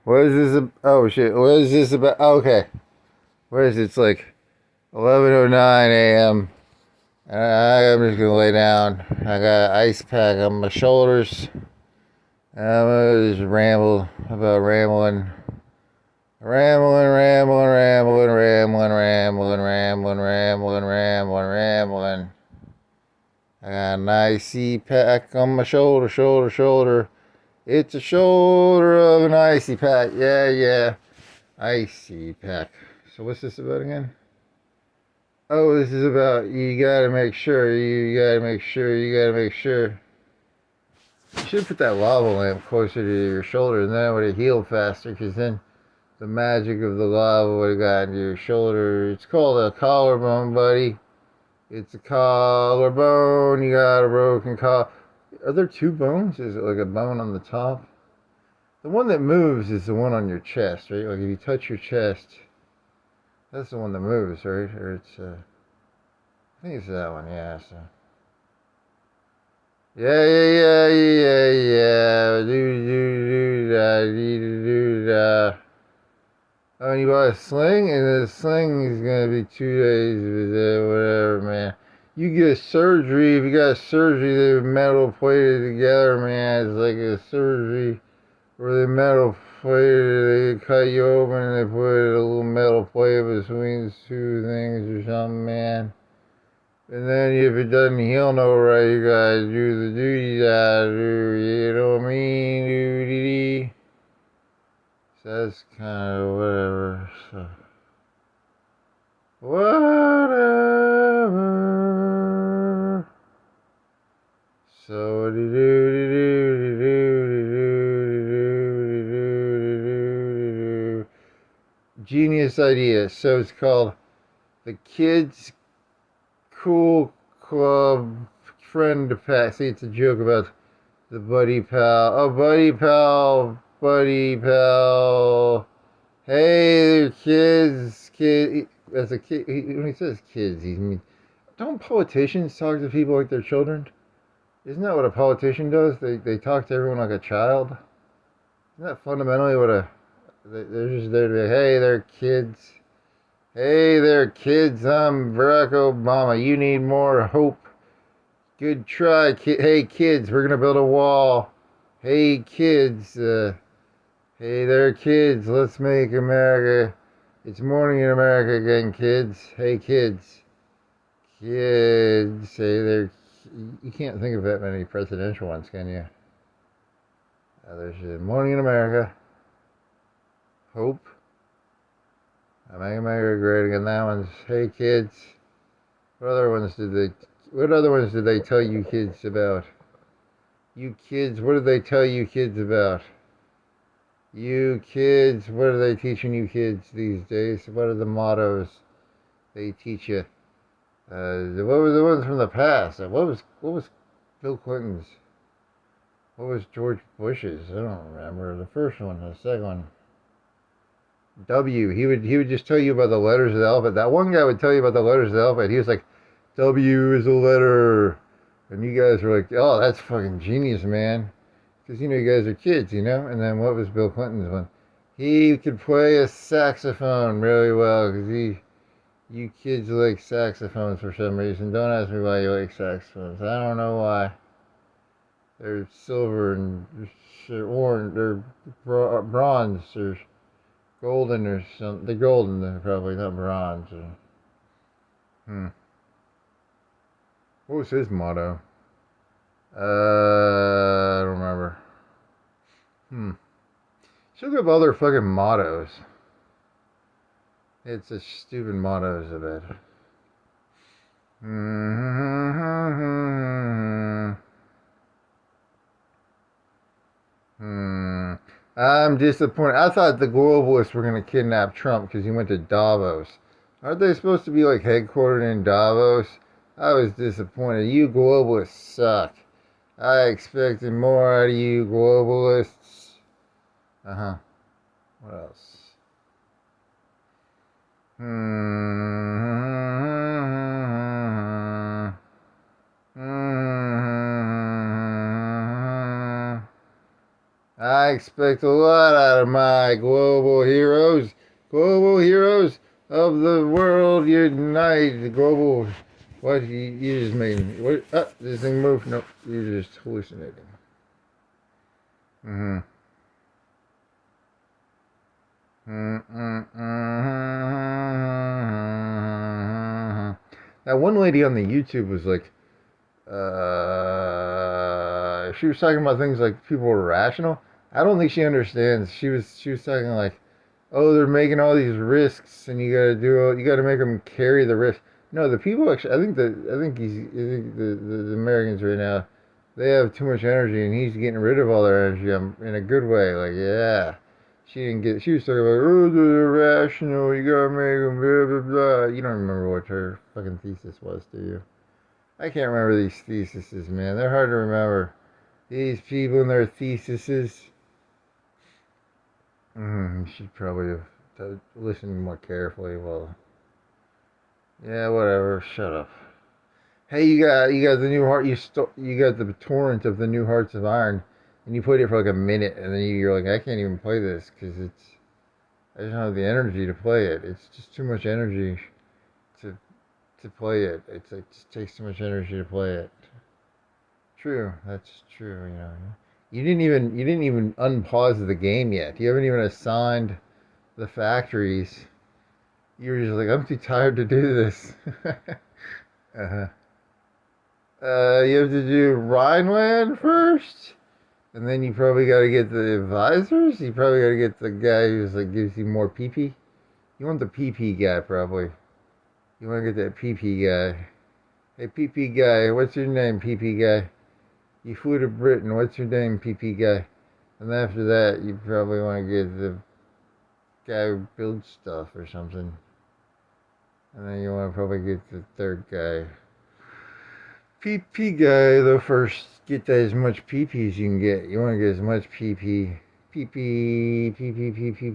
What is this? Oh shit! What is this about? Oh, okay. What is it? It's like 11:09 a.m. I'm just gonna lay down. I got an ice pack on my shoulders. I'm gonna just ramble about rambling, rambling. I got an icy pack on my shoulder. It's a shoulder of an icy pack. Yeah. Icy pack. So what's this about again? Oh, this is about you gotta make sure, you gotta make sure, you gotta make sure. You should put that lava lamp closer to your shoulder, and then it would have healed faster, because then the magic of the lava would have gotten to your shoulder. It's called a collarbone, buddy. It's a collarbone. You got a broken collar. Are there two bones? Is it like a bone on the top? The one that moves is the one on your chest, right? Like if you touch your chest, that's the one that moves, right? Or it's, I think it's that one, yeah. So. Yeah. Do. Oh, and you bought a sling, and the sling is gonna be 2 days with whatever, man. You get a surgery. If you got a surgery, they're metal plated together, man. It's like a surgery where they metal plated. They cut you open and they put a little metal plate between the two things or something, man. And then if it doesn't heal no right, you gotta do the duty you gotta do, you know what I mean? Duty. So that's kind of whatever. So. Whatever. So genius idea. So it's called the Kids Cool Club Friend Pack. See, it's a joke about the buddy pal. Oh, buddy pal. Hey, they're kid. As a kid, when he says kids, he means. Don't politicians talk to people like they're children? Isn't that what a politician does? They talk to everyone like a child. Isn't that fundamentally what a they're just there to be? Hey, they're kids. Hey, they're kids. I'm Barack Obama. You need more hope. Good try, kid. Hey, kids. We're gonna build a wall. Hey, kids. Hey there, kids. Let's make America. It's morning in America again, kids. Hey, kids. Kids. Hey there. You can't think of that many presidential ones, can you? There's morning in America. Hope. I make America great again. That one's hey, kids. What other ones did they? What other ones did they tell you kids about? You kids. What did they tell you kids about? You kids, what are they teaching you kids these days? What are the mottos they teach you? What were the ones from the past? What was Bill Clinton's? What was George Bush's? I don't remember. The first one, the second one. W. He would just tell you about the letters of the alphabet. That one guy would tell you about the letters of the alphabet. He was like, W is a letter. And you guys were like, oh, that's fucking genius, man. Because, you guys are kids, And then what was Bill Clinton's one? He could play a saxophone really well because you kids like saxophones for some reason. Don't ask me why you like saxophones. I don't know why. They're silver and they're orange. They're bronze or golden or something. They're golden, they're probably not bronze. What was his motto? I don't remember. Should look up other fucking mottos. It's a stupid mottos of it. I'm disappointed. I thought the globalists were going to kidnap Trump because he went to Davos. Aren't they supposed to be like headquartered in Davos? I was disappointed. You globalists suck. I expected more out of you globalists. What else? I I expect a lot out of my global heroes. Global heroes of the world unite. Global. What? You just made me. What? This thing moved? Nope. You're just hallucinating. Mm-hmm. That one lady on the YouTube was like, she was talking about things like people were rational. I don't think she understands. She was talking like, oh, they're making all these risks, and you gotta make them carry the risk. No, the people actually. I think the Americans right now, they have too much energy, and he's getting rid of all their energy in a good way. Like, yeah. She didn't get. She was talking about, oh, they're irrational. You gotta make them blah blah blah. You don't remember what her fucking thesis was, do you? I can't remember these theses, man. They're hard to remember. These people and their theses. You should probably have listened more carefully. Well, yeah, whatever. Shut up. Hey, you got the new heart. You got the torrent of the new Hearts of Iron, and you played it for like a minute, and then you're like, I can't even play this because I just don't have the energy to play it. It's just too much energy to play it. It just takes too much energy to play it. True, that's true. You didn't even unpause the game yet. You haven't even assigned the factories. You're just like, I'm too tired to do this. uh-huh. You have to do Rhineland first, and then you probably got to get the advisors. You probably got to get the guy who's like gives you more PP. You want the PP guy probably. You want to get that PP guy. Hey PP guy, what's your name, PP guy? You flew to Britain. What's your name, PP guy? And after that, you probably want to get the guy who builds stuff or something. And then you want to probably get the third guy. PP guy, though, first. Get that as much PP as you can get. You want to get as much PP. PP, PP, PP, PP.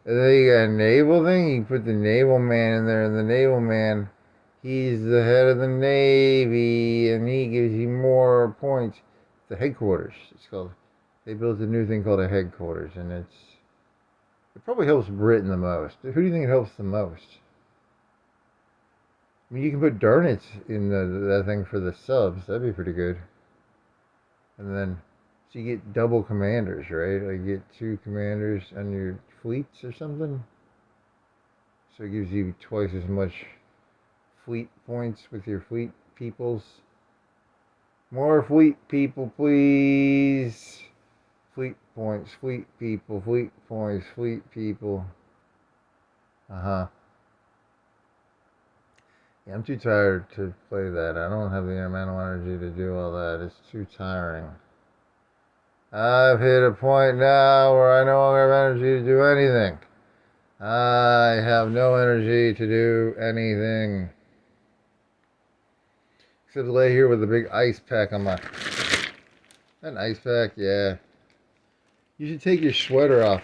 And then you got a naval thing. You put the naval man in there, and the naval man, he's the head of the Navy, and he gives you more points. The headquarters, it's called. They built a new thing called a headquarters, and it probably helps Britain the most. Who do you think it helps the most? I mean, you can put Darnets in that thing for the subs. That'd be pretty good. And then, so you get double commanders, right? Like you get 2 commanders on your fleets or something. So it gives you twice as much fleet points with your fleet peoples. More fleet people, please. Fleet points, fleet people, fleet points, fleet people. Uh-huh. Yeah, I'm too tired to play that. I don't have the mental energy to do all that. It's too tiring. I've hit a point now where I no longer have energy to do anything. I have no energy to do anything. Except to lay here with a big ice pack on my... An ice pack? Yeah. You should take your sweater off,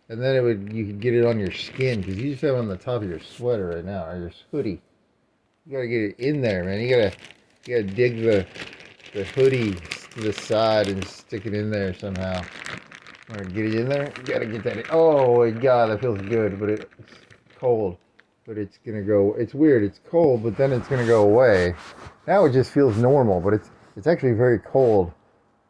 and then you could get it on your skin, because you just have it on the top of your sweater right now, or your hoodie. You gotta get it in there, man. You gotta dig the hoodie to the side and stick it in there somehow. Or get it in there. You gotta get that in. Oh my god, that feels good, but it's cold. But it's gonna go. It's weird. It's cold, but then it's gonna go away. Now it just feels normal, but it's actually very cold.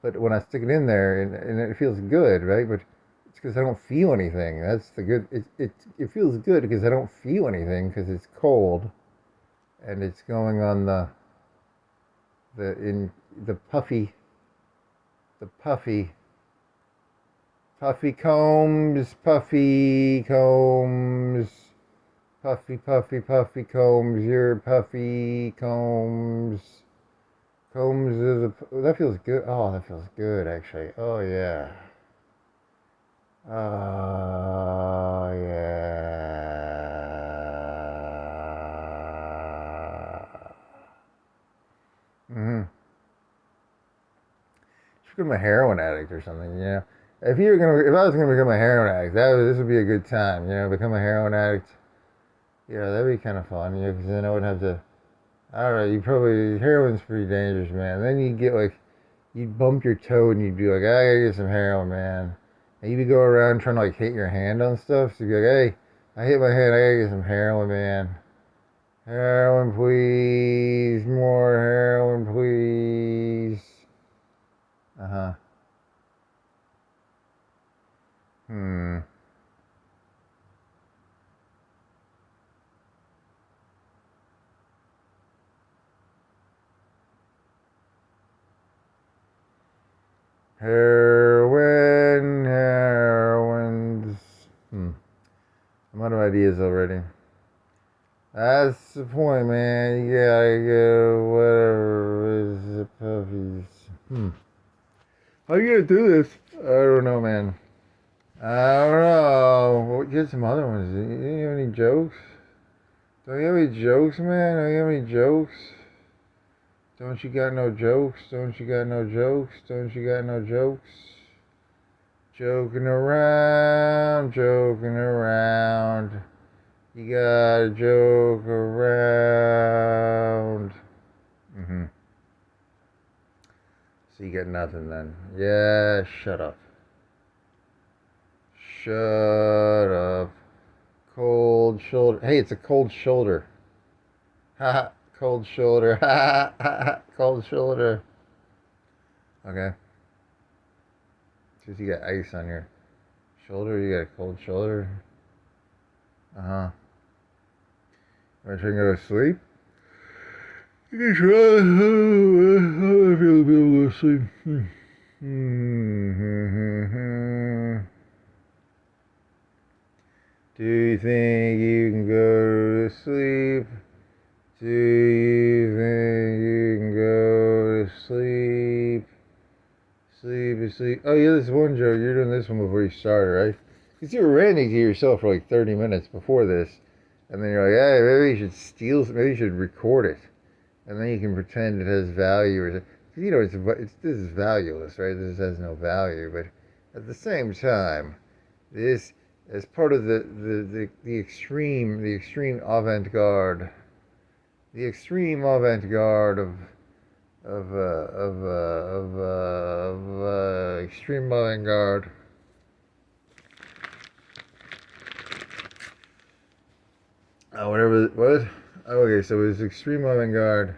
But when I stick it in there, and it feels good, right? But it's because I don't feel anything. That's the good. It feels good because I don't feel anything because it's cold, and it's going on the puffy combs, puffy combs, puffy combs, your puffy combs. Combs of that feels good. Oh, that feels good actually. Oh yeah. Oh yeah. Should become a heroin addict or something, you know. If I was gonna become a heroin addict, this would be a good time, you know. Become a heroin addict. Yeah, that'd be kind of fun, you know, because then I wouldn't have to. I don't know. Heroin's pretty dangerous, man. Then you get like, you'd bump your toe and you'd be like, I gotta get some heroin, man. And you'd be going around trying to like hit your hand on stuff. So you'd be like, hey, I hit my hand, I gotta get some heroin, man. Heroin, please. More heroin, please. Uh-huh. Hmm. Heroines. I'm out of ideas already. That's the point, man. You gotta go whatever is the puppies. How you gonna do this? I don't know, man. I don't know. Get some other ones. You have any jokes? Don't you have any jokes, man? Don't you have any jokes? Don't you got no jokes? Don't you got no jokes? Don't you got no jokes? Joking around, joking around. You gotta joke around. So you get nothing then. Yeah, shut up. Shut up. Cold shoulder. Hey, it's a cold shoulder. Ha, cold shoulder. Ha, cold shoulder. Okay. Because you got ice on your shoulder, you got a cold shoulder. Uh-huh. Want to try and go to sleep? You can try. I feel be able to go to sleep. Do you think you can go to sleep? Do you think you can go to sleep? Sleep. Oh yeah, this one joke. You're doing this one before you started, right? Because you were ranting to yourself for like 30 minutes before this. And then you're like, hey, maybe you should maybe you should record it. And then you can pretend it has value. Or, you know, this is valueless, right? This has no value. But at the same time, this as part of the extreme avant-garde, of extreme avant-garde. Whatever, what? Oh, okay, so it was extreme avant-garde.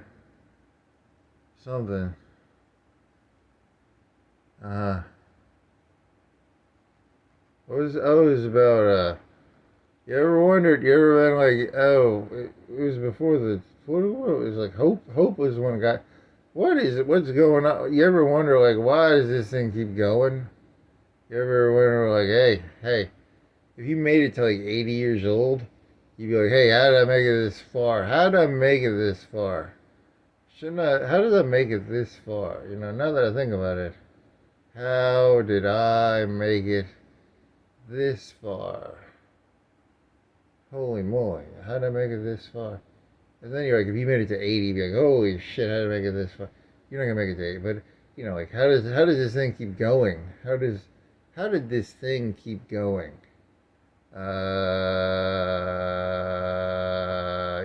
Something. What was, oh, it was about, you ever been like, oh, it was before what it was like, Hope was one guy. What is it, what's going on? You ever wonder, like, why does this thing keep going? You ever wonder, like, hey, if you made it to like 80 years old, you'd be like, hey, how did I make it this far? How did I make it this far? How did I make it this far? You know, now that I think about it, how did I make it this far? Holy moly, how did I make it this far? And then you're like, if you made it to 80, you'd be like, holy shit, how did I make it this far? You're not gonna make it to 80, but you know, like, how does this thing keep going? How did this thing keep going?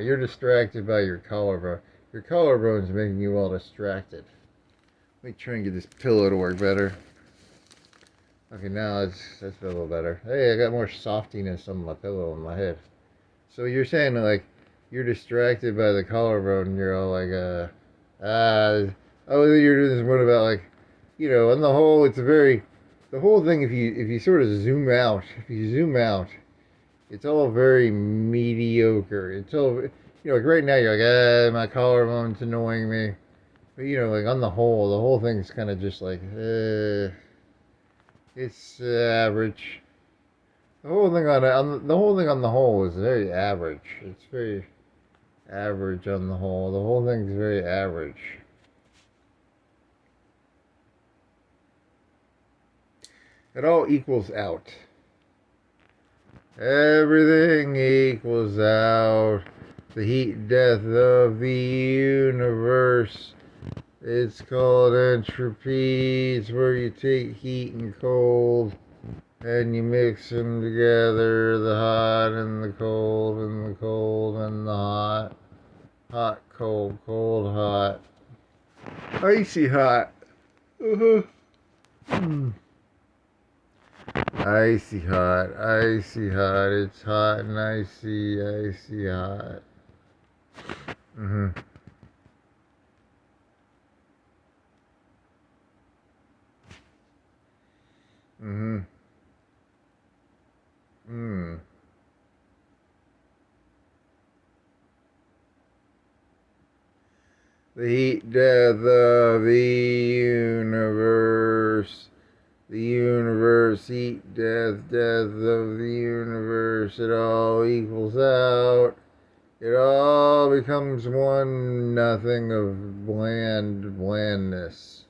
You're distracted by your collarbone. Your collarbone's making you all distracted. Let me try and get this pillow to work better. Okay, now that's a little better. Hey, I got more softiness on my pillow on my head. So you're saying that, like, you're distracted by the collarbone and you're all like, oh, you're doing this one about, like, you know, on the whole, the whole thing, if you sort of zoom out, it's all very mediocre. It's all, you know, like right now you're like, my collarbone's annoying me. But, you know, like on the whole thing's kind of just like, it's average. The whole thing on the whole is very average. It's very average on the whole. The whole thing's very average. It all equals out. Everything equals out. The heat and death of the universe. It's called entropy. It's where you take heat and cold and you mix them together. The hot and the cold and the cold and the hot. Hot, cold, cold, hot. Icy hot. Uh-huh. Mm. Icy hot, icy hot. It's hot and icy, icy hot. Mm-hmm. Mm-hmm. Mm. The heat death of the universe. The universe, heat, death, death of the universe. It all equals out. It all becomes one nothing of blandness.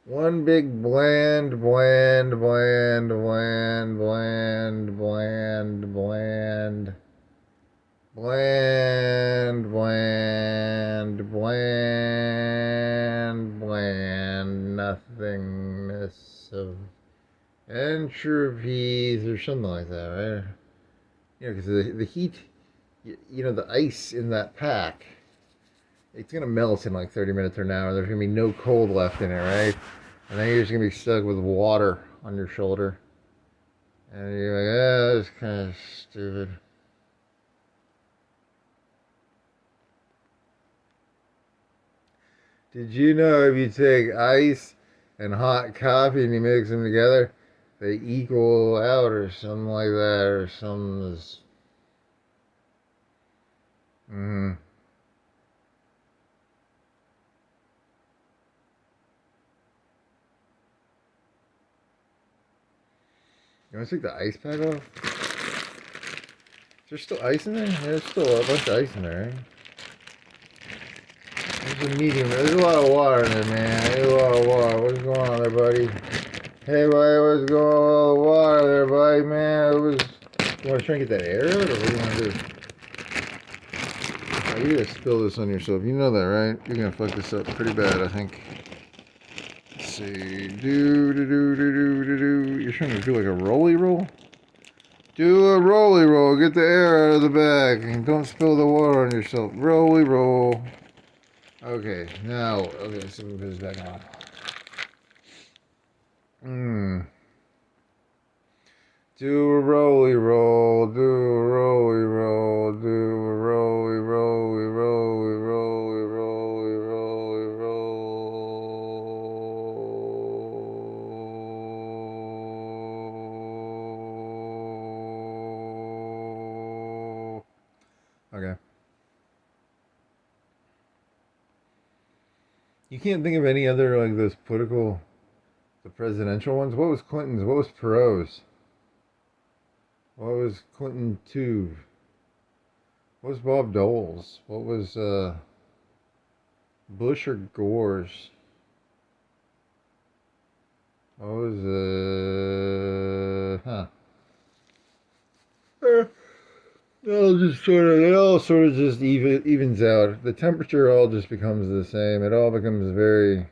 One big bland, bland, bland, bland, bland, bland, bland. Bland, bland, bland, bland nothingness of entropies or something like that, right? You know, because the heat, the ice in that pack, it's going to melt in like 30 minutes or an hour. There's going to be no cold left in it, right? And then you're just going to be stuck with water on your shoulder. And you're like, oh, that's kind of stupid. Did you know if you take ice and hot coffee and you mix them together, they equal out or something like that, or something? Mm-hmm. You want to take the ice pack off? Is there still ice in there? Yeah, there's still a bunch of ice in there, right? There's a medium. There's a lot of water in there, man. There's a lot of water. What's going on there, buddy? Hey, buddy, what's going on with all the water there, buddy, man? You want to try and get that air out, or what do you want to do? Oh, you're going to spill this on yourself. You know that, right? You're going to fuck this up pretty bad, I think. Let's see. Do. You're trying to do like a rolly roll? Do a rolly roll. Get the air out of the bag. And don't spill the water on yourself. Rolly roll. Okay, now, so we put this back on. Do a rolly roll. Do a rolly roll. Do a rolly, rolly, rolly, rolly, rolly, rolly, roll. Okay. You can't think of any other like those the presidential ones. What was Clinton's? What was Perot's? What was Clinton 2? What was Bob Dole's? What was Bush or Gore's? What was it all sort of just evens out. The temperature all just becomes the same. It all becomes very,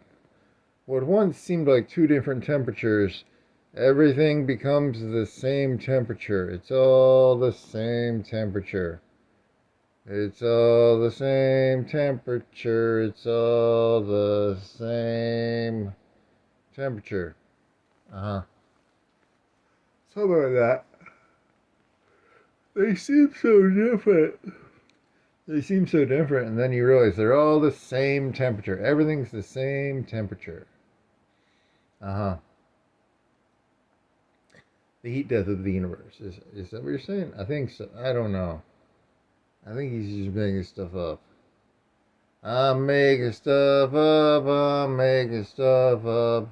what once seemed like two different temperatures, everything becomes the same temperature. It's all the same temperature. It's all the same temperature. It's all the same temperature. Uh-huh. Something like that. They seem so different. They seem so different, and then you realize they're all the same temperature. Everything's the same temperature. Uh-huh. The heat death of the universe. Is that what you're saying? I think so. I don't know. I think he's just making stuff up. I'm making stuff up. I'm making stuff up.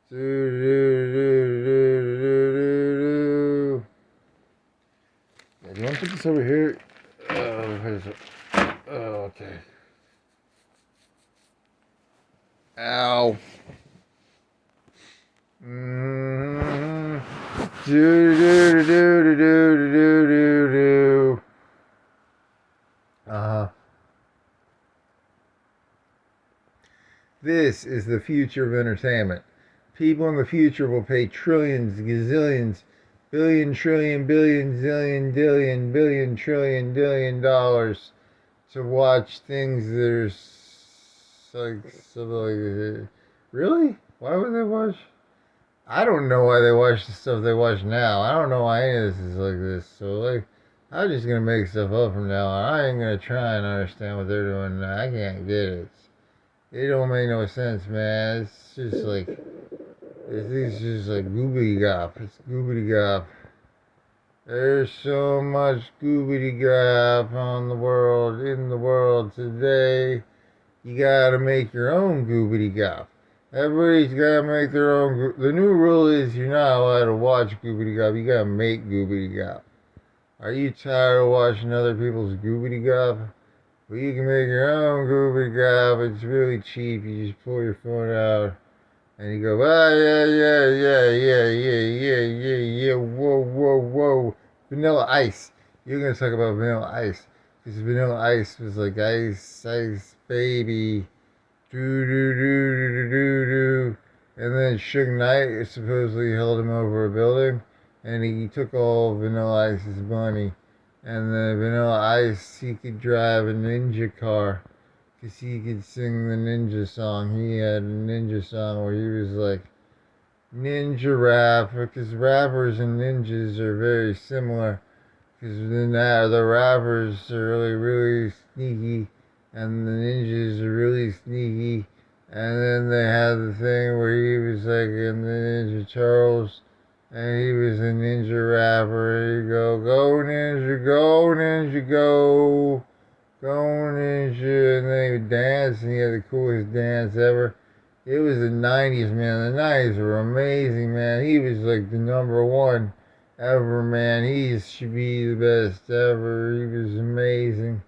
Do, do, do, do, do, do, do. Yeah, do you want to put this over here? Oh, okay. Ow. Mm-hmm. Do, do, do, do, do, do, do, do, do. Uh-huh. This is the future of entertainment. People in the future will pay trillions, gazillions, billion, trillion, billion, zillion, dillion, billion, trillion, dillion dollars to watch things that are like something like Really? Why would they watch? I don't know why they watch the stuff they watch now. I don't know why any of this is like this. So like, I'm just gonna make stuff up from now on. I ain't gonna try and understand what they're doing. I can't get it. It don't make no sense, man. It's just like it's just like goobity gop. It's goobity gop. There's so much goobity gop in the world today. You gotta make your own goobity gop. Everybody's gotta make their own. The new rule is you're not allowed to watch goobity gop. You gotta make goobity gop. Are you tired of watching other people's goobity gop? Well, you can make your own goobity gop. It's really cheap. You just pull your phone out and you go, ah, yeah, whoa. Vanilla Ice. You're gonna talk about Vanilla Ice. Because Vanilla Ice was like ice, baby. Do. And then Suge Knight supposedly held him over a building. And he took all Vanilla Ice's money. And then Vanilla Ice, he could drive a ninja car. Because he could sing the ninja song. He had a ninja song where he was like, ninja rap. Because rappers and ninjas are very similar. Because the rappers are really sneaky, and the ninjas are really sneaky. And then they had the thing where he was like in the Ninja Turtles, and he was a ninja rapper. He'd go ninja, go ninja, and then he would dance, and he had the coolest dance ever. It was the 90s, man. The 90s were amazing, man. He was like the number one ever, man. He should be the best ever. He was amazing.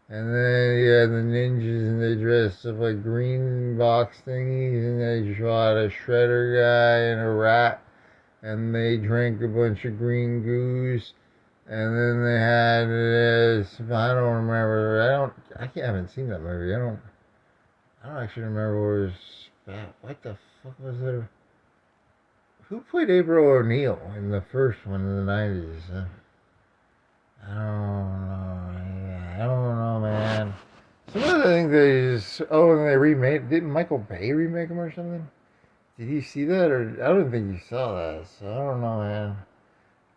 And then you had the ninjas, and they dressed up like green box thingies, and they shot a shredder guy and a rat, and they drank a bunch of green goose. And then they had I don't remember. I haven't seen that movie. I don't actually remember what it was about. What the fuck was it? Who played April O'Neil in the first one in the 90s? I don't know. I don't know, man. Some of the things they just. Oh, and they remade. Didn't Michael Bay remake them or something? Did you see that? Or I don't think you saw that. So I don't know, man.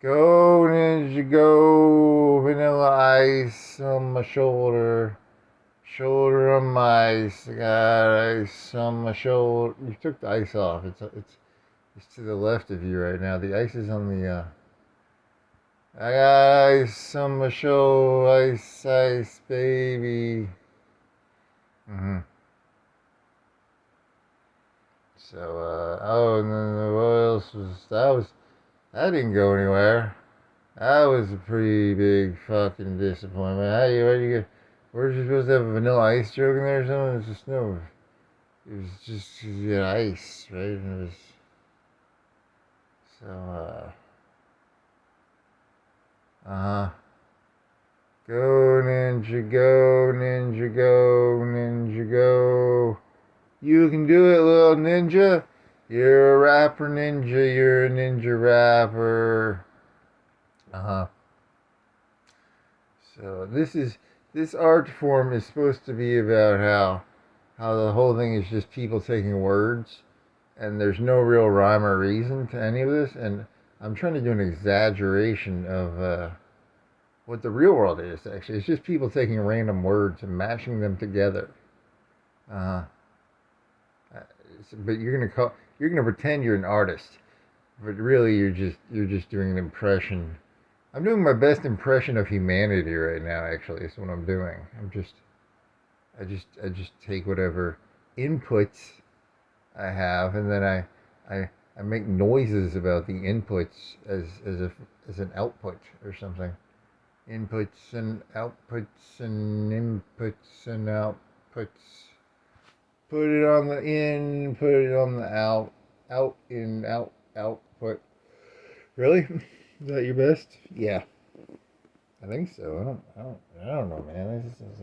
Go, ninja, go. Vanilla ice on my shoulder. Shoulder on my ice. I got ice on my shoulder. You took the ice off. It's to the left of you right now. The ice is on the. I got ice on my shoulder. Ice, baby. So, and then what else that didn't go anywhere. That was a pretty big fucking disappointment. Where's you supposed to have a vanilla ice joke in there or something? It's just no. It was just ice, right? And it was so. Go ninja, go ninja, go ninja, go. You can do it, little ninja. You're a rapper ninja. You're a ninja rapper. So this art form is supposed to be about how the whole thing is just people taking words, and there's no real rhyme or reason to any of this. And I'm trying to do an exaggeration of what the real world is. Actually, it's just people taking random words and mashing them together. Uh, but you're gonna pretend you're an artist, but really you're just doing an impression. I'm doing my best impression of humanity right now. Actually, is what I'm doing. I just take whatever inputs I have, and then I make noises about the inputs as an output or something. Inputs and outputs and inputs and outputs. Put it on the in, put it on the out, out, in, out, output. Really? Is that your best? Yeah. I think so. I don't know, man. This is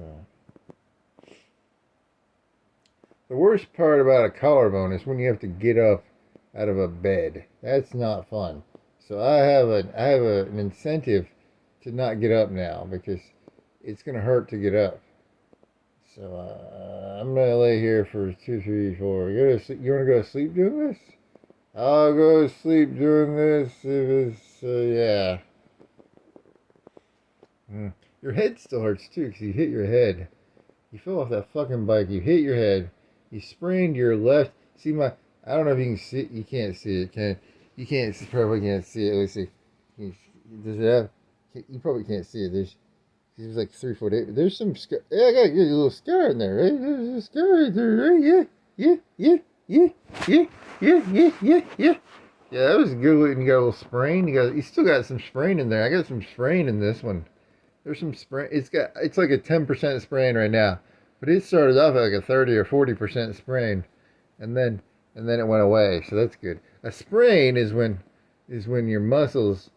The worst part about a collarbone is when you have to get up out of a bed. That's not fun. So I have an incentive to not get up now because it's gonna hurt to get up. So I'm gonna lay here for 2, 3, 4. You wanna go to sleep doing this? I'll go to sleep doing this if it's yeah. Your head still hurts too because you hit your head. You fell off that fucking bike. You hit your head. You sprained your left. See my. I don't know if you can see it. You can't see it. Can you? Can't probably can't see it. Let's see. Does it have? You probably can't see it. There's like 3, 4 days. There's some scar. Yeah, I got a little scar in there, right? There's a scar right there, right? Yeah, yeah, yeah, yeah, yeah, yeah, yeah, yeah, yeah. Yeah, that was good. You got a little sprain. You still got some sprain in there. I got some sprain in this one. There's some sprain. It's like a 10% sprain right now, but it started off like a 30 or 40% sprain, and then it went away. So that's good. A sprain is when your muscles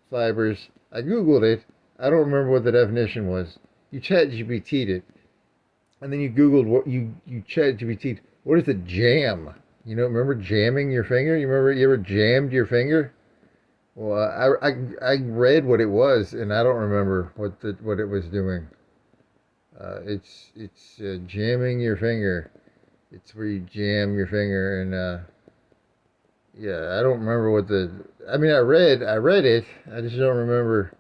fibers. I googled it. I don't remember what the definition was. You chat GPT'd it, and then you googled what you chat GPT'd. What is a jam? Remember jamming your finger? You ever jammed your finger? Well, I read what it was, and I don't remember what it was doing. It's jamming your finger. It's where you jam your finger, and yeah, I don't remember what the. I mean, I read it. I just don't remember.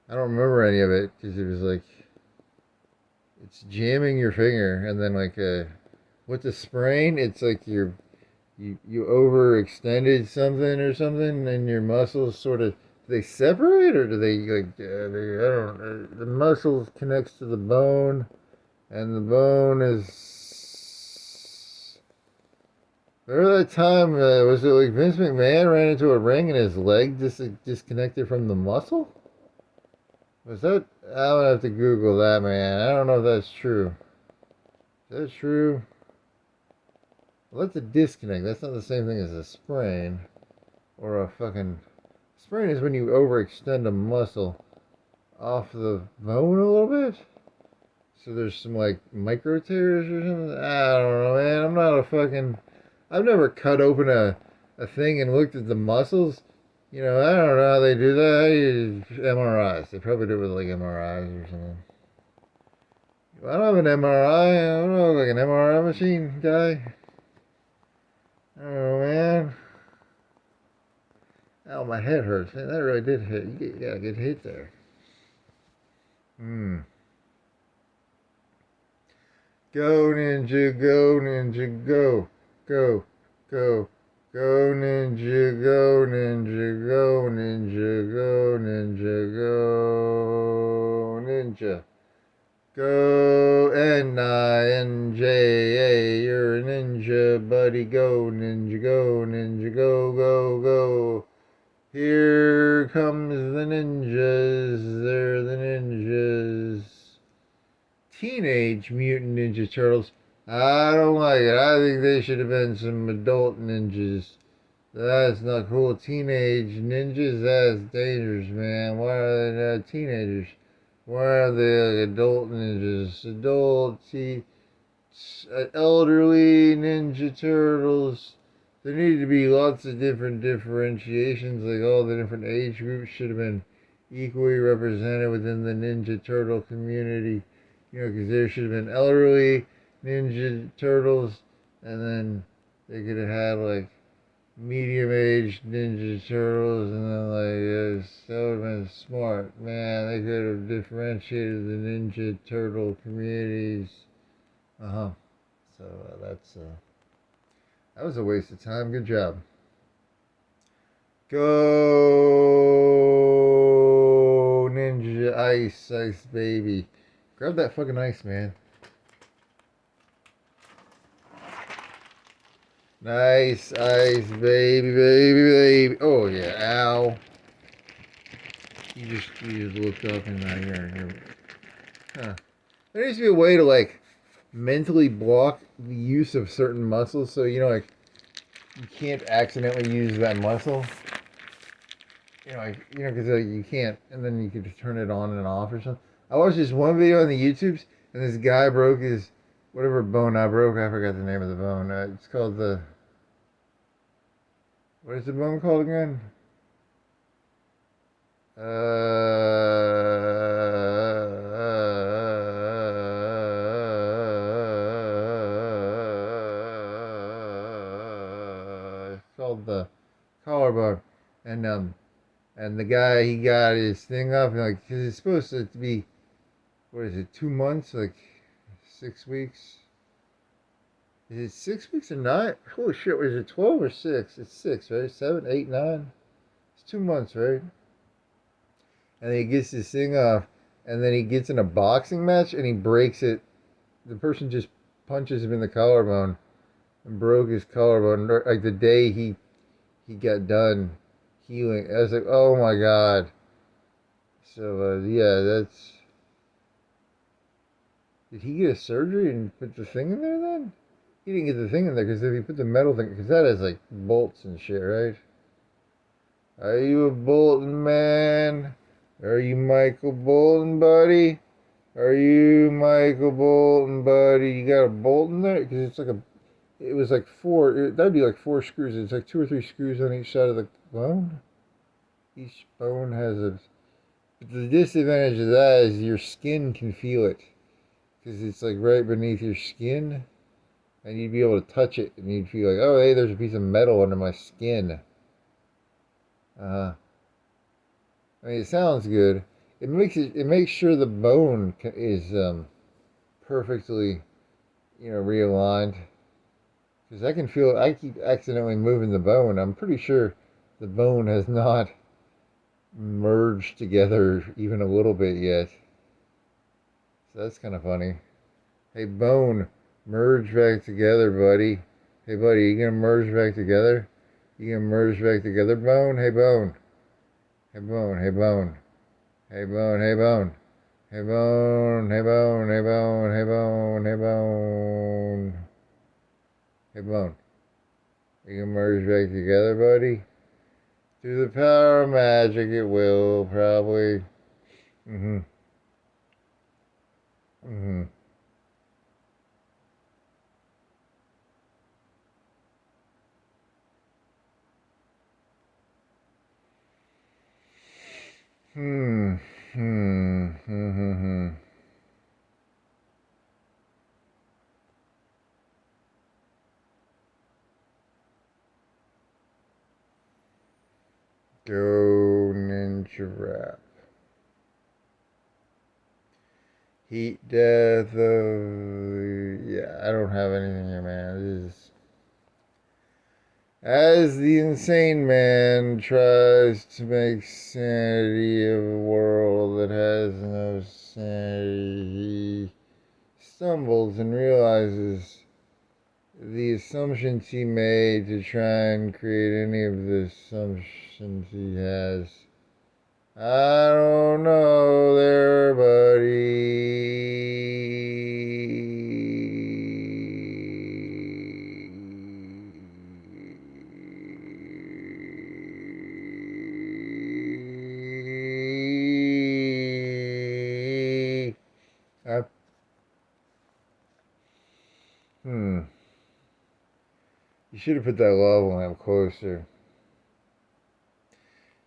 I don't remember any of it because it was like it's jamming your finger, and then like with the sprain, it's like you overextended something or something, and your muscles sort of do they separate or do they like I don't know, the muscles connects to the bone, and the bone is. Remember that time was it like Vince McMahon ran into a ring and his leg disconnected from the muscle? Was that? I'm gonna have to Google that, man. I don't know if that's true. Is that true? Well, that's a disconnect. That's not the same thing as a sprain. Or a fucking. Sprain is when you overextend a muscle off the bone a little bit. So there's some like micro tears or something. I don't know, man. I'm not a fucking. I've never cut open a thing and looked at the muscles. I don't know how they do that. I use MRIs. They probably do it with like MRIs or something. I don't have an MRI. I don't know, like an MRI machine guy. I don't know, man. Ow, my head hurts. Man, that really did hit. You got a good hit there. Go, ninja, go, ninja, go. Go, go. Go, ninja, go, ninja, go, ninja, go, ninja, go, ninja. Go, Ninja, you're a ninja, buddy. Go, ninja, go, ninja, go, go, go. Here comes the ninjas, they're the ninjas. Teenage Mutant Ninja Turtles. I don't like it. I think they should have been some adult ninjas. That's not cool. Teenage ninjas, that's dangerous, man. Why are they not teenagers? Why are they like adult ninjas? Elderly Ninja Turtles. There need to be lots of different differentiations, like all the different age groups should have been equally represented within the Ninja Turtle community. Because there should have been elderly Ninja Turtles, and then they could have had like medium-aged Ninja Turtles, and then like that would have been smart, man. They could have differentiated the Ninja Turtle communities. So that was a waste of time. Good job. Go Ninja Ice baby. Grab that fucking ice, man. Nice ice, baby, baby, baby. Oh yeah, ow. You just looked up and here. Huh. There needs to be a way to like mentally block the use of certain muscles, so like you can't accidentally use that muscle. Because you can't, and then you could just turn it on and off or something. I watched this one video on the YouTubes, and this guy broke his whatever bone I broke. I forgot the name of the bone. It's called the. What is the bone called again? Uh, called the collarbone, and the guy, he got his thing off, and like, cause it's supposed to be, what is it, 2 months, like 6 weeks. Is it 6 weeks or 9? Holy shit! Was it 12 or 6? It's 6, right? 7, 8, 9. It's 2 months, right? And then he gets his thing off, and then he gets in a boxing match, and he breaks it. The person just punches him in the collarbone and broke his collarbone. Like the day he got done healing, I was like, oh my god. So yeah, that's. Did he get a surgery and put the thing in there then? He didn't get the thing in there because if he put the metal thing, because that has like bolts and shit, right? Are you a Bolton man? Are you Michael Bolton, buddy? Are you Michael Bolton, buddy? You got a bolt in there? Because it's like a. It was like four. That'd be like 4 screws. It's like 2 or 3 screws on each side of the bone. Each bone has a. But the disadvantage of that is your skin can feel it. Because it's like right beneath your skin. And you'd be able to touch it. And you'd feel like, oh, hey, there's a piece of metal under my skin. I mean, it sounds good. It makes sure the bone is perfectly, realigned. Because I keep accidentally moving the bone. I'm pretty sure the bone has not merged together even a little bit yet. So that's kind of funny. Hey, bone, merge back together, buddy. Hey, buddy, you gonna merge back together? You gonna merge back together, bone? Hey, bone. Hey, bone, hey, bone. Hey, bone, hey, bone. Hey, bone, hey, bone, hey, bone, hey, bone, hey, bone. Hey, bone. You can merge back together, buddy? Through the power of magic, it will, probably. Mm-hmm. Mm-hmm. Hmm. Hmm. Hmm. Hmm. Hmm. Go ninja rap. Heat death. Yeah, I don't have anything here, man. This is as the insane man tries to make sanity of a world that has no sanity, he stumbles and realizes the assumptions he made to try and create any of the assumptions he has. I don't know there, buddy. Hmm. You should have put that lava lamp closer.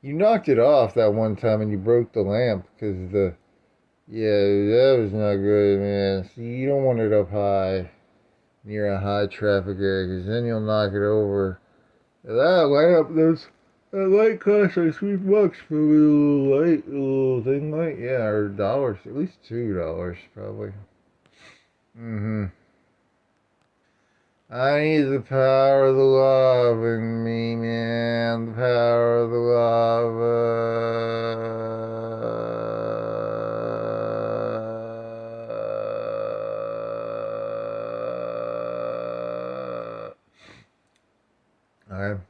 You knocked it off that one time and you broke the lamp because the. Yeah, that was not good, man. See, you don't want it up high near a high traffic area because then you'll knock it over. That lamp, that light costs like $3 for a little light, a little thing light. Yeah, or dollars, at least $2 probably. Mm-hmm. I need the power of the love in me, man. The power of the love. Okay.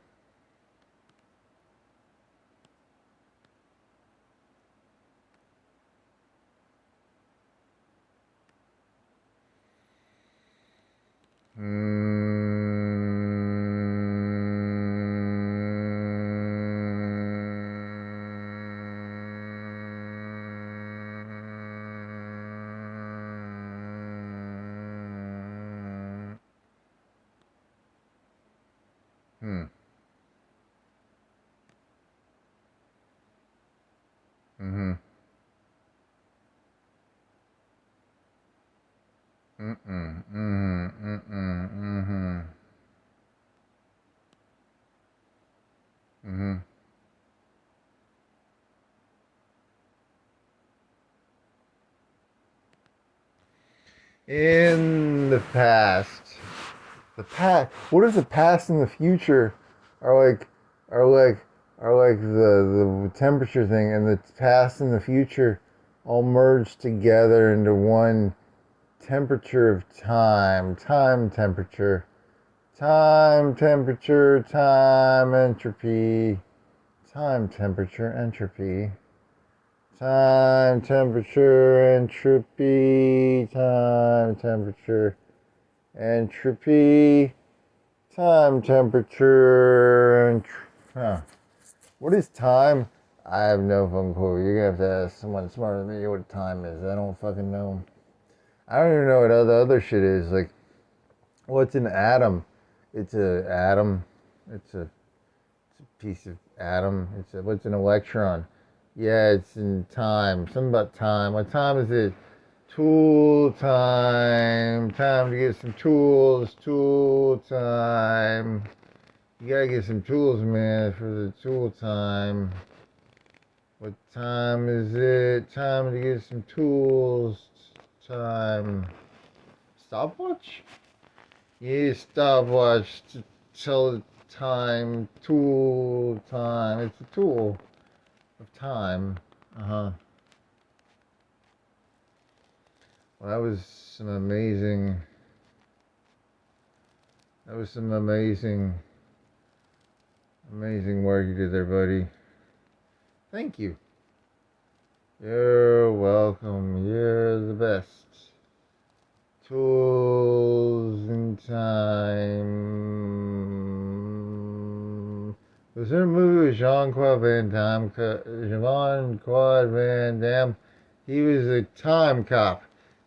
Hmm. In the past. The past. What if the past and the future are like are like are like the temperature thing, and the past and the future all merge together into one temperature of time. Time temperature, time entropy. Time temperature entropy. Time temperature entropy. Time temperature entropy. Time temperature and huh. What is time? I have no fucking clue. You're gonna have to ask someone smarter than me what time is. I don't fucking know. I don't even know what other shit is. Like, what's an atom? It's a atom. It's a piece of atom. What's an electron? Yeah, it's in time. Something about time. What time is it? Tool time. Time to get some tools. Tool time. You gotta get some tools, man, for the tool time. What time is it? Time to get some tools. Time. Stopwatch? Yeah, stopwatch to tell the time. Tool time. It's a tool of time. Uh-huh. Well, that was some amazing work you did there, buddy. Thank you. You're welcome. You're the best. Tools in time. Was there a movie with Jean-Claude Van Damme? Jean-Claude Van Damme. He was a time cop.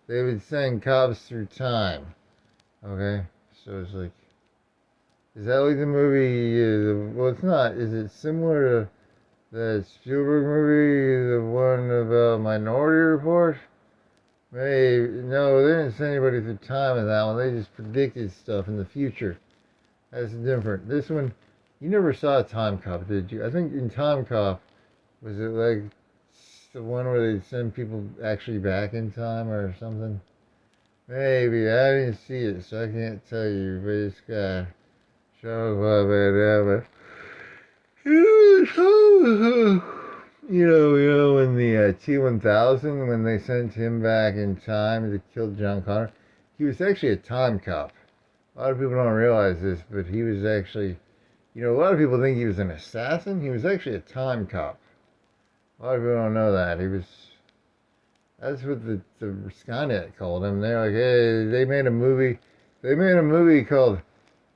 They would send cops through time. Okay? So it's like, is that like the movie? Well, it's not. Is it similar to the Spielberg movie, the one about Minority Report? Maybe. No, they didn't send anybody through time in that one. They just predicted stuff in the future. That's different. This one, you never saw Time Cop, did you? I think in Time Cop, was it like the one where they send people actually back in time or something? Maybe. I didn't see it, so I can't tell you. But it's got Jean-Claude Van Damme. In the T-1000, when they sent him back in time to kill John Connor, he was actually a time cop. A lot of people don't realize this, but he was actually, a lot of people think he was an assassin. He was actually a time cop. A lot of people don't know that. That's what the Skynet called him. They're like, hey, they made a movie called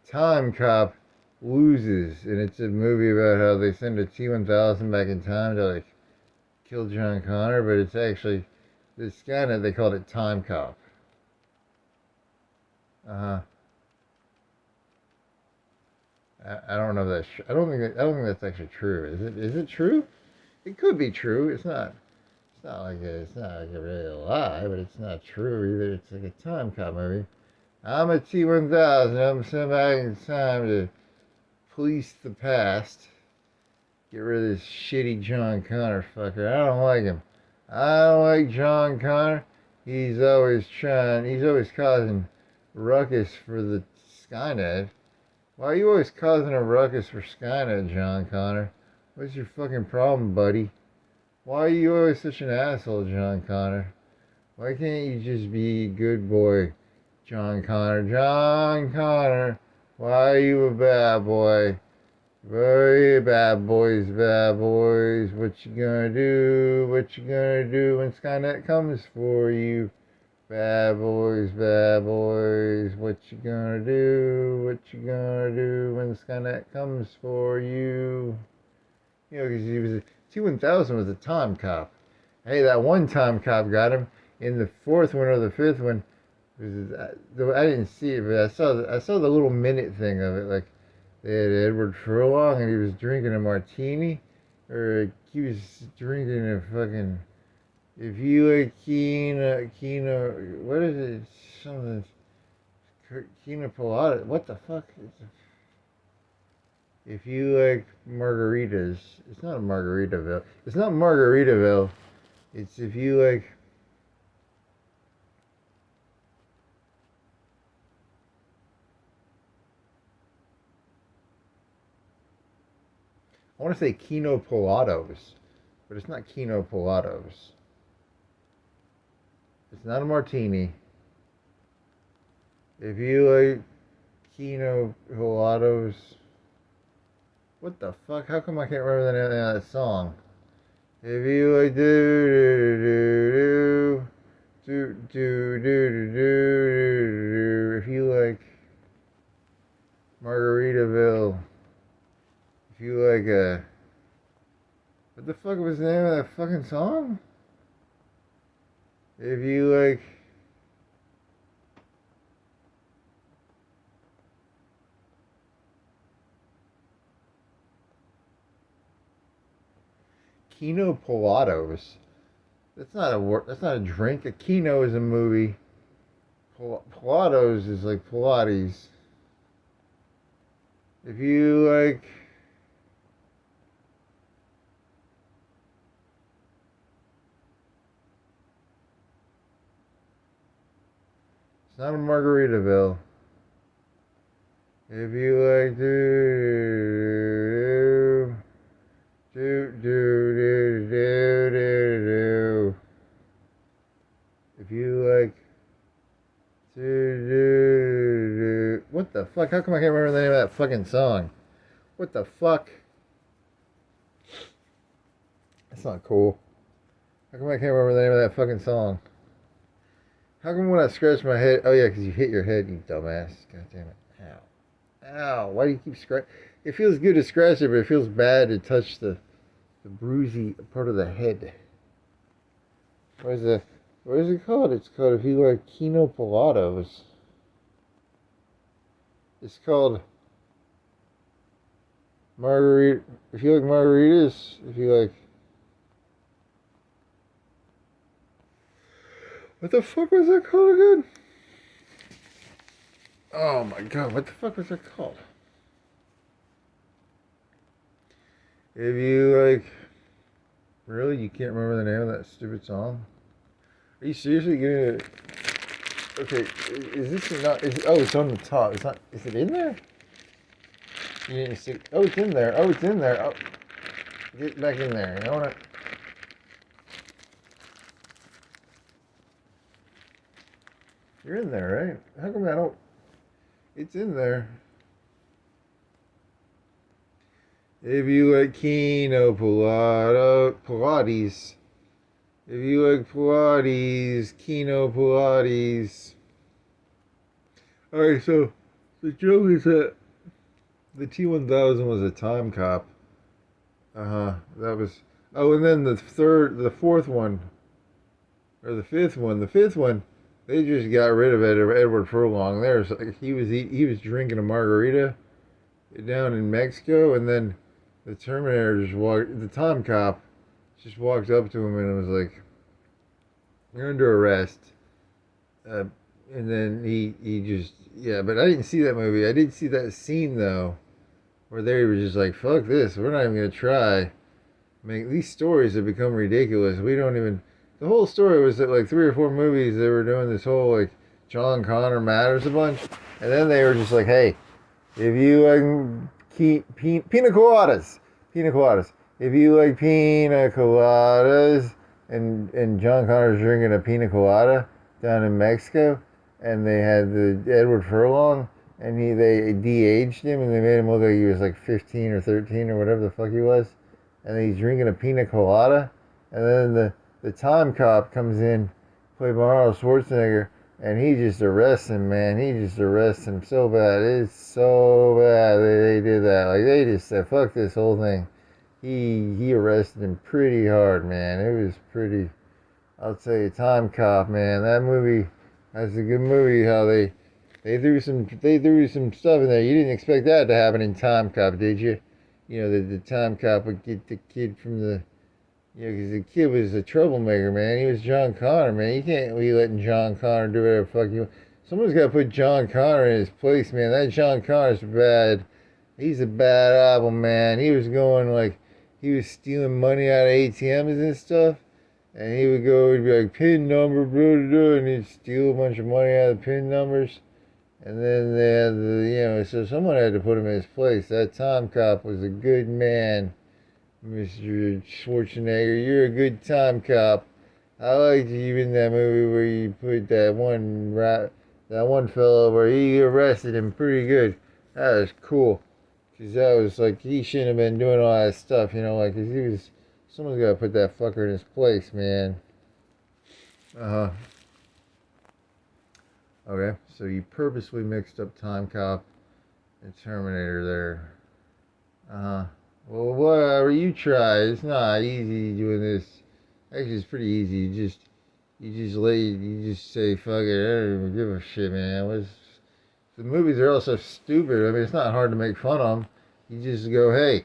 Time Cop Loses, and it's a movie about how they send a T-1000 back in time to like kill John Connor, but it's actually this Skynet. They called it Time Cop. I don't know if that's. I don't think that's actually true. Is it? Is it true? It could be true. It's not. It's not like a real lie, but it's not true either. It's like a time cop movie. I'm a T-1000. I'm sent back in time to police the past. Get rid of this shitty John Connor fucker. I don't like him. I don't like John Connor. He's always causing ruckus for the Skynet. Why are you always causing a ruckus for Skynet, John Connor? What's your fucking problem, buddy? Why are you always such an asshole, John Connor? Why can't you just be a good boy, John Connor? John Connor, why are you a bad boy? Very bad boys, bad boys. What you gonna do? What you gonna do when Skynet comes for you? Bad boys, bad boys. What you gonna do? What you gonna do when Skynet comes for you? Because he was T-1000 was a time cop. Hey, that one time cop got him in the fourth one or the fifth one. I didn't see it, but I saw the little minute thing of it, like. They had Edward Furlong, and he was drinking a martini, or he was drinking a fucking. If you like what is it? Something. Quina Colada. What the fuck? If you like margaritas, it's not a Margaritaville. It's not Margaritaville. It's if you like. I want to say Kino Pilatos, but it's not Kino Pilatos. It's not a martini. If you like Kino Pilatos, what the fuck? How come I can't remember the name of that song? If you like if you like Margaritaville, if you like what the fuck was the name of that fucking song? If you like Kino Pilatos. That's not a word. That's not a drink. A Kino is a movie. Pilatos is like Pilates. If you like, it's not a Margaritaville. If you like, if you like, what the fuck? How come I can't remember the name of that fucking song? What the fuck? That's not cool. How come I can't remember the name of that fucking song? How come when I scratch my head? Oh yeah, because you hit your head, you dumbass. God damn it. Ow. Ow. Why do you keep scratching? It feels good to scratch it, but it feels bad to touch the bruisey part of the head. What is it called? It's called, if you like Kino Pilatos. It's called Margarita. If you like margaritas, if you like. What the fuck was that called again? Oh my god, what the fuck was that called? If you like. Really? You can't remember the name of that stupid song? Are you seriously gonna. Okay, is this not. Oh, it's on the top. It's not. Is it in there? You didn't see. Oh, it's in there. Oh, it's in there. Oh. Get back in there. You know what? You're in there, right? How come I don't? It's in there. If you like Kino Pilates. If you like Pilates, Kino Pilates. Alright, so the joke is that the T-1000 was a time cop. That was. Oh, and then the fourth one, or the fifth one, they just got rid of Edward Furlong. There's like he was drinking a margarita down in Mexico, and then the the time cop just walked up to him and was like, "You're under arrest." And then he just, yeah, but I didn't see that movie. I did see that scene though, where they were just like, "Fuck this, we're not even gonna try." These stories have become ridiculous. We don't even. The whole story was that like 3 or 4 movies they were doing this whole like John Connor matters a bunch, and then they were just like, "Hey, if you like pina coladas, if you like pina coladas," and John Connor's drinking a pina colada down in Mexico, and they had the Edward Furlong, and they de-aged him, and they made him look like he was like 15 or 13 or whatever the fuck he was, and then he's drinking a pina colada, and then the time cop comes in, played by Arnold Schwarzenegger, and he just arrests him, man. He just arrests him so bad. It's so bad they did that. Like, they just said, fuck this whole thing. He arrested him pretty hard, man. It was pretty, I'll tell you, Time Cop, man. That movie, that's a good movie. How they threw some stuff in there. You didn't expect that to happen in Time Cop, did you? You know, the Time Cop would get the kid from the, because the kid was a troublemaker, man. He was John Connor, man. You can't be letting John Connor do whatever the fuck you want. Someone's got to put John Connor in his place, man. That John Connor's bad. He's a bad apple, man. He was going like, he was stealing money out of ATMs and stuff. And he'd be like, PIN number, blah, blah, blah, and he'd steal a bunch of money out of the PIN numbers. And then they had so someone had to put him in his place. That Time Cop was a good man. Mr. Schwarzenegger, you're a good time cop. I liked you in that movie where you put that one fellow where he arrested him pretty good. That was cool. Cause that was like he shouldn't have been doing all that stuff, like 'cause he was. Someone's gotta put that fucker in his place, man. Okay, so you purposely mixed up Time Cop and Terminator there. Well, whatever you try, it's not easy doing this. Actually, it's pretty easy. You just say fuck it. I don't even give a shit, man. The movies are all so stupid. I mean, it's not hard to make fun of them. You just go, hey,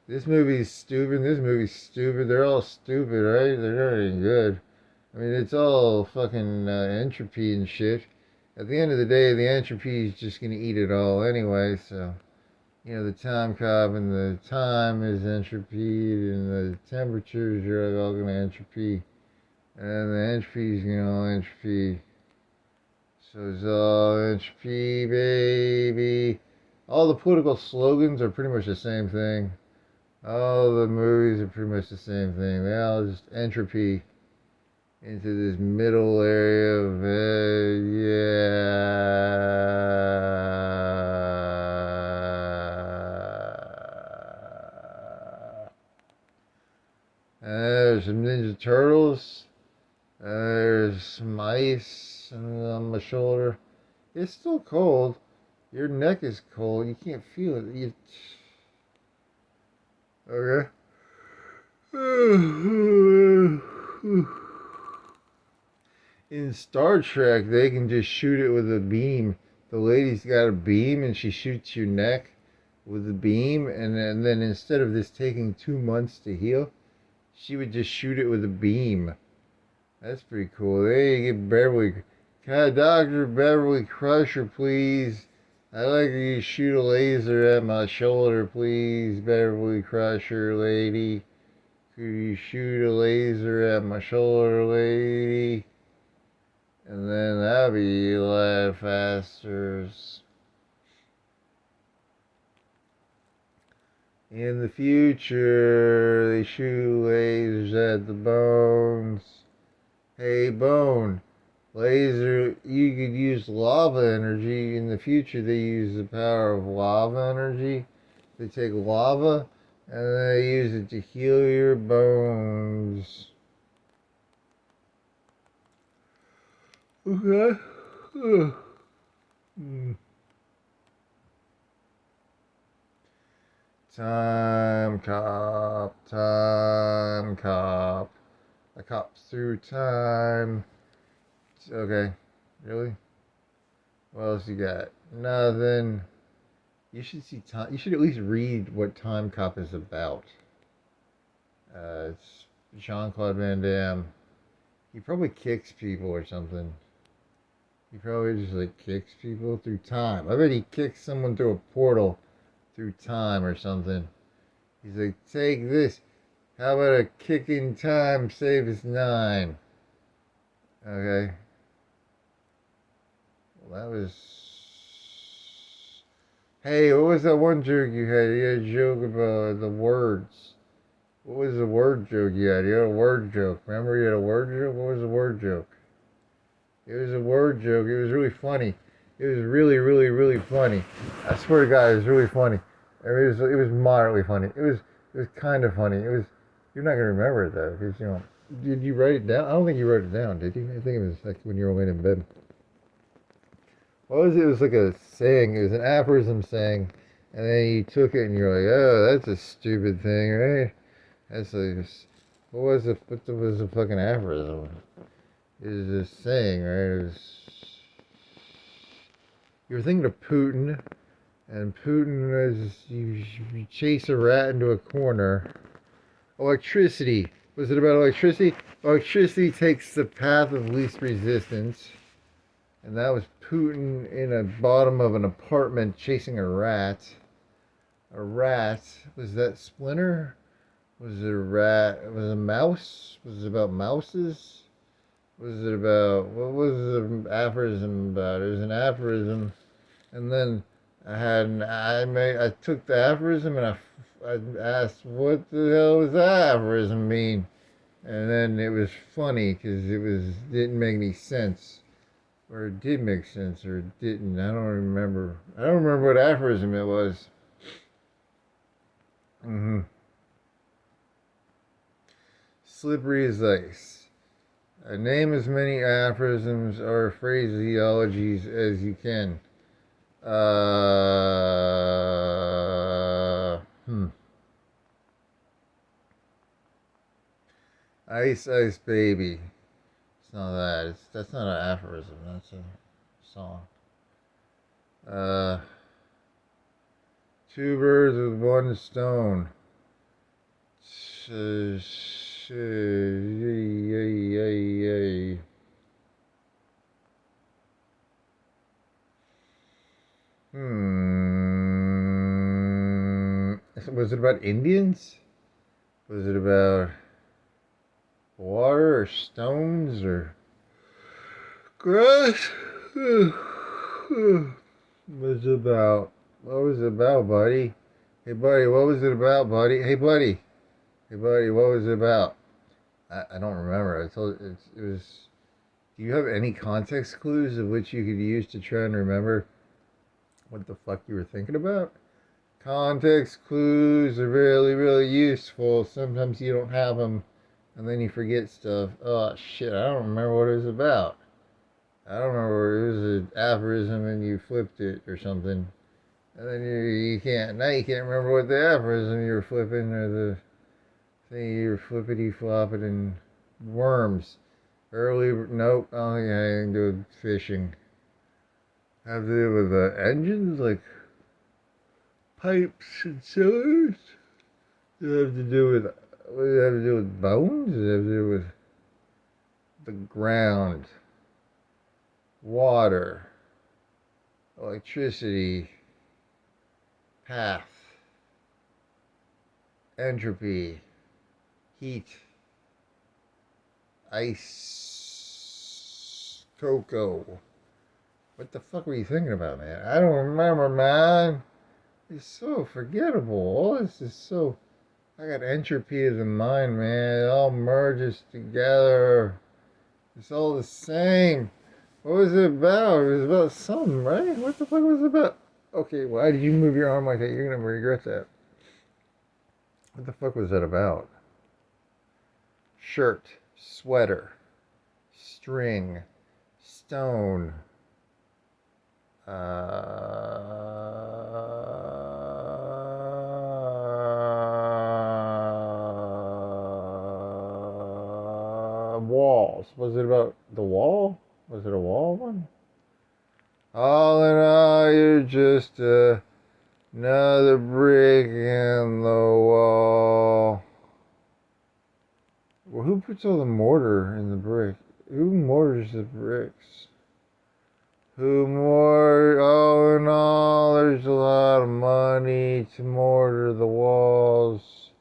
this movie's stupid. This movie's stupid. They're all stupid, right? They're not any good. I mean, it's all fucking entropy and shit. At the end of the day, the entropy is just gonna eat it all anyway. So. The time cop and the time is entropy, and the temperatures are all going to entropy, and the entropy is going to all entropy. So it's all entropy, baby. All the political slogans are pretty much the same thing. All the movies are pretty much the same thing. They all just entropy into this middle area of, there's some Ninja Turtles. There's some ice on my shoulder. It's still cold. Your neck is cold. You can't feel it. Okay. In Star Trek, they can just shoot it with a beam. The lady's got a beam and she shoots your neck with the beam, and then instead of this taking 2 months to heal, she would just shoot it with a beam. That's pretty cool. Hey, get Beverly. Can I have Dr. Beverly Crusher, please? I'd like you to shoot a laser at my shoulder, please, Beverly Crusher lady. Could you shoot a laser at my shoulder, lady? And then that'd be a lot faster. In the future, they shoot lasers at the bones. Hey, bone, laser, you could use lava energy. In the future, they use the power of lava energy. They take lava and they use it to heal your bones. Okay. Time cop, time cop. I cop through time. Okay, really? What else you got? Nothing. You should see time. You should at least read what Time Cop is about. It's Jean-Claude Van Damme. He probably kicks people or something. He probably just like kicks people through time. I bet he kicks someone through a portal through time or something. He's like, take this. How about a kick in time save us 9? Okay. Well, that was. Hey, what was that one joke you had? You had a joke about the words. What was the word joke you had? You had a word joke. Remember you had a word joke? What was the word joke? It was a word joke. It was really funny. It was really, really, really funny. I swear to God, it was really funny. I mean, it was moderately funny. It was kind of funny. You're not gonna remember it though, because did you write it down? I don't think you wrote it down, did you? I think it was like when you were laying in bed. What was it? It was like a saying. It was an aphorism saying, and then you took it and you're like, oh, that's a stupid thing, right? That's like, what was it? What was the fucking aphorism? It was a saying, right? You were thinking of Putin, and Putin was you chase a rat into a corner. Electricity. Was it about electricity? Electricity takes the path of least resistance. And that was Putin in the bottom of an apartment chasing a rat. A rat. Was that Splinter? Was it a rat? Was it a mouse? Was it about mouses? Was it about. What was the aphorism about? It was an aphorism. And then I took the aphorism and I asked, what the hell does that aphorism mean? And then it was funny because didn't make any sense. Or it did make sense, or it didn't. I don't remember. I don't remember what aphorism it was. Slippery as ice. Name as many aphorisms or phraseologies as you can. Ice, ice, baby. It's not that. That's not an aphorism. That's a song. Two birds with one stone. Was it about Indians? Was it about water or stones or grass? Was it about? What was it about, buddy? Hey, buddy, what was it about, buddy? Hey, buddy. Hey, buddy, what was it about? I don't remember. I told it was. Do you have any context clues of which you could use to try and remember what the fuck you were thinking about? Context clues are really, really useful. Sometimes you don't have them, and then you forget stuff. Oh shit! I don't remember what it was about. I don't remember. It was an aphorism, and you flipped it or something, and then you can't. Now you can't remember what the aphorism you were flipping or the thing you were flippity flopping and worms. Nope. I don't think it had anything to do with fishing. Have to do with engines, like pipes and cylinders. Does it have to do with? What does it have to do with bones? Does it have to do with the ground, water, electricity, path, entropy, heat, ice, cocoa. What the fuck were you thinking about, man? I don't remember, man. It's so forgettable. All this is so. I got entropy of the mind, man. It all merges together. It's all the same. What was it about? It was about something, right? What the fuck was it about? Okay, why did you move your arm like that? You're gonna regret that. What the fuck was that about? Shirt, sweater, string, stone, walls. Was it about the wall? Was it a wall one? All in all, you're just another brick in the wall. Well, who puts all the mortar in the brick? Who mortars the bricks? All in all, there's a lot of money to mortar the walls.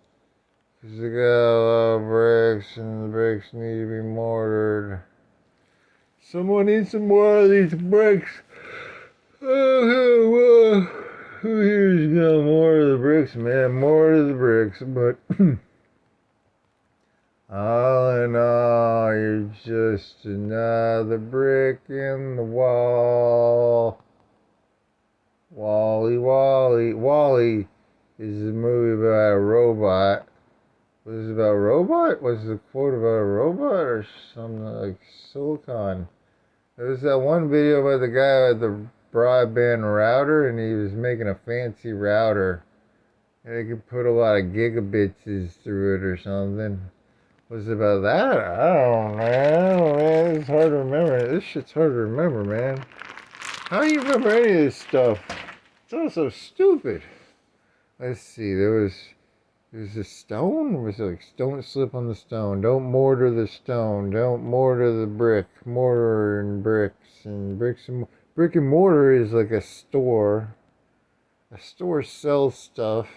Because they got a lot of bricks, and the bricks need to be mortared. Someone needs some more of these bricks. Oh, who here's got more of the bricks, man? More of the bricks, but all in all, you're just another brick in the wall. Wally, Wally. Wally is a movie about a robot. Was it about a robot? Was the quote about a robot or something like silicon? There was that one video about the guy with the broadband router, and he was making a fancy router, and he could put a lot of gigabits through it or something. Was it about that? I don't know, man. It's hard to remember. This shit's hard to remember, man. How do you remember any of this stuff? It's all so stupid. Let's see. There was a stone? Was it like don't slip on the stone? Don't mortar the stone. Don't mortar the brick. Mortar and bricks and bricks and brick and mortar is like a store. A store sells stuff.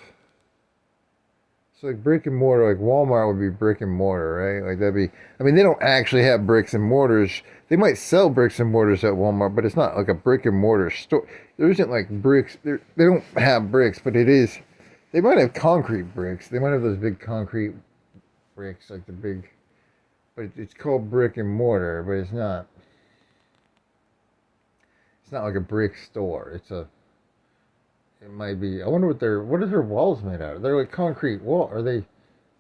So like brick and mortar, like Walmart would be brick and mortar, right? Like that'd be. I mean, they don't actually have bricks and mortars. They might sell bricks and mortars at Walmart, but it's not like a brick and mortar store. There isn't like bricks. They don't have bricks, but it is. They might have concrete bricks. They might have those big concrete bricks, like the big. But it's called brick and mortar, but it's not. It's not like a brick store. It might be. I wonder what are their walls made out of? They're like concrete wall. Are they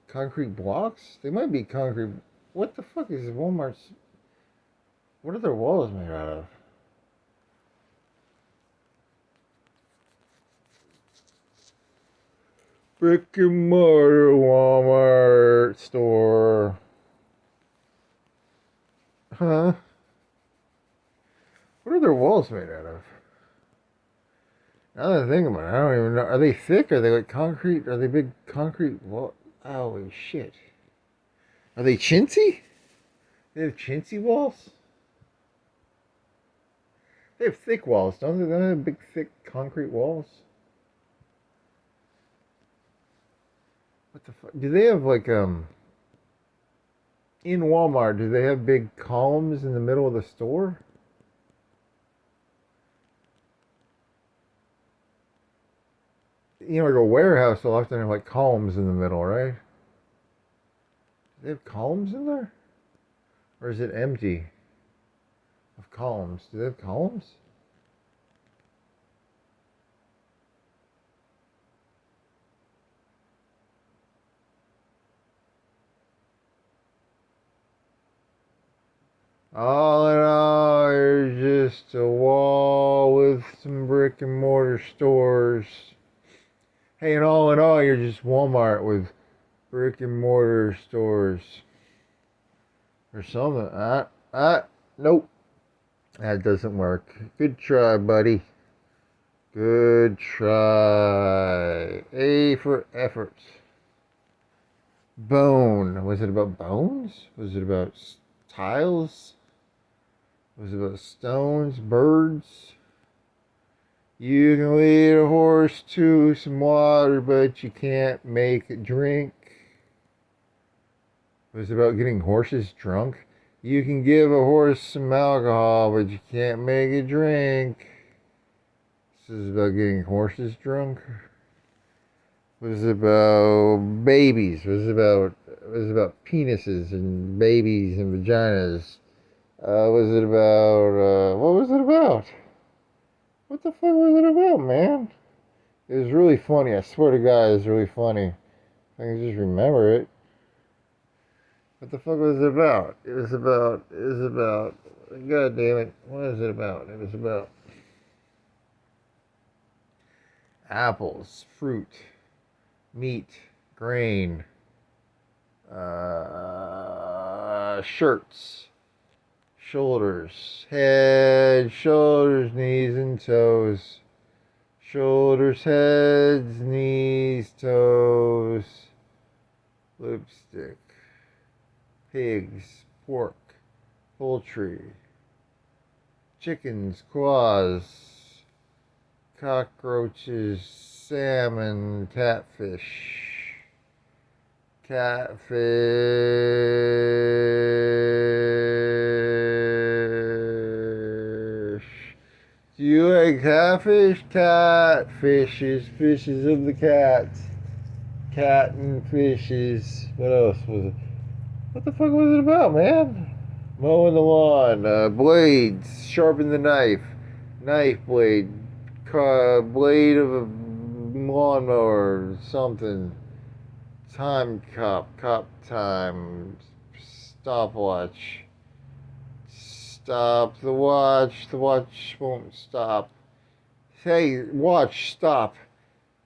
concrete blocks? They might be concrete. What the fuck is Walmart's? What are their walls made out of? Brick and mortar Walmart store. Huh? What are their walls made out of? Now that I think about it, I don't even know. Are they thick? Are they like concrete? Are they big concrete walls? Holy shit. Are they chintzy? They have chintzy walls? They have thick walls, don't they? They don't have big, thick concrete walls. What the fuck? Do they have like in Walmart? Do they have big columns in the middle of the store? You know, like a warehouse will often have like columns in the middle, right? Do they have columns in there, or is it empty of columns? Do they have columns? All in all, you're just a wall with some brick and mortar stores. Hey, and all in all, you're just Walmart with brick and mortar stores. Or something. Nope. That doesn't work. Good try, buddy. Good try. A for effort. Bone. Was it about bones? Was it about tiles? Was it about stones? Birds? You can lead a horse to some water, but you can't make it drink. Was it about getting horses drunk? You can give a horse some alcohol, but you can't make it drink. This is about getting horses drunk. Was it about babies? Was it about penises and babies and vaginas? Was it about what was it about? What the fuck was it about, man? It was really funny. I swear to God, it was really funny. I can just remember it. What the fuck was it about? It was about, God damn it. What is it about? It was about apples, fruit, meat, grain, shirts, shoulders, head, shoulders, knees, and toes. Shoulders, heads, knees, toes, lipstick, pigs, pork, poultry, chickens, claws, cockroaches, salmon, catfish. Do you like catfish? Catfishes, fishes of the cat. Cat and fishes. What else was it? What the fuck was it about, man? Mowing the lawn, blades, sharpen the knife, knife blade, blade of a lawnmower, something. Time cop time, stopwatch. Stop the watch won't stop. Hey, watch, stop.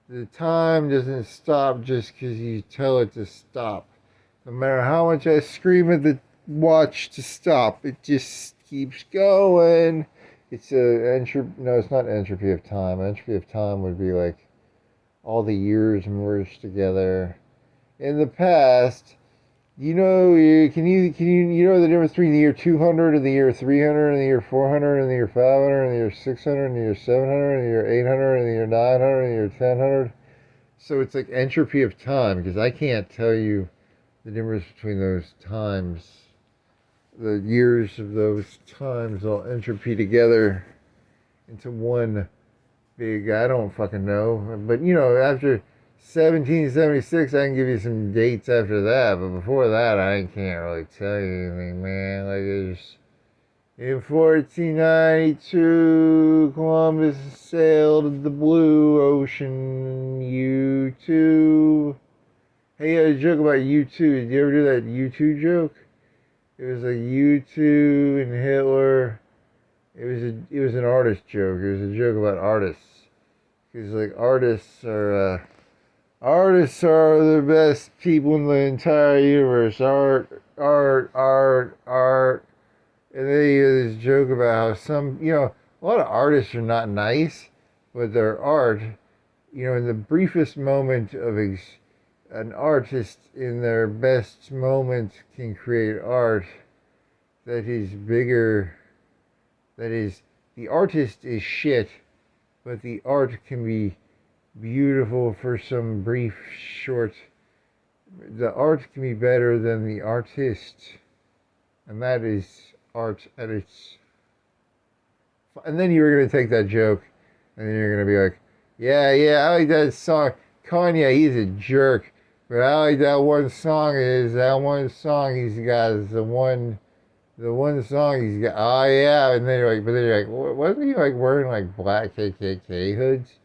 The time doesn't stop just because you tell it to stop. No matter how much I scream at the watch to stop, it just keeps going. It's it's not entropy of time. Entropy of time would be like all the years merged together. In the past, you know the difference between the year 200 and the year 300 and the year 400 and the year 500 and the year 600 and the year 700 and the year 800 and the year 900 and the year 1000? So it's like entropy of time, because I can't tell you the difference between those times. The years of those times all entropy together into one big, I don't fucking know. But after 1776, I can give you some dates after that, but before that, I can't really tell you anything, man. Like, there's in 1492, Columbus sailed the blue ocean. U2. Hey, a joke about U2. Did you ever do that U2 joke? It was like U2 and Hitler. It was an artist joke. It was a joke about artists. Because like artists are the best people in the entire universe. Art. And then you hear this joke about how a lot of artists are not nice, but their art, in the briefest moment of an artist in their best moment can create art that is bigger, that is, the artist is shit, but the art can be beautiful for some brief, short, the art can be better than the artist, and that is art at its. And then you were going to take that joke, and then you're going to be like, yeah, I like that song. Kanye, he's a jerk, but I like that one song he's got is the one song he's got. Oh yeah, and then you're like, wasn't he like wearing like black KKK hoods?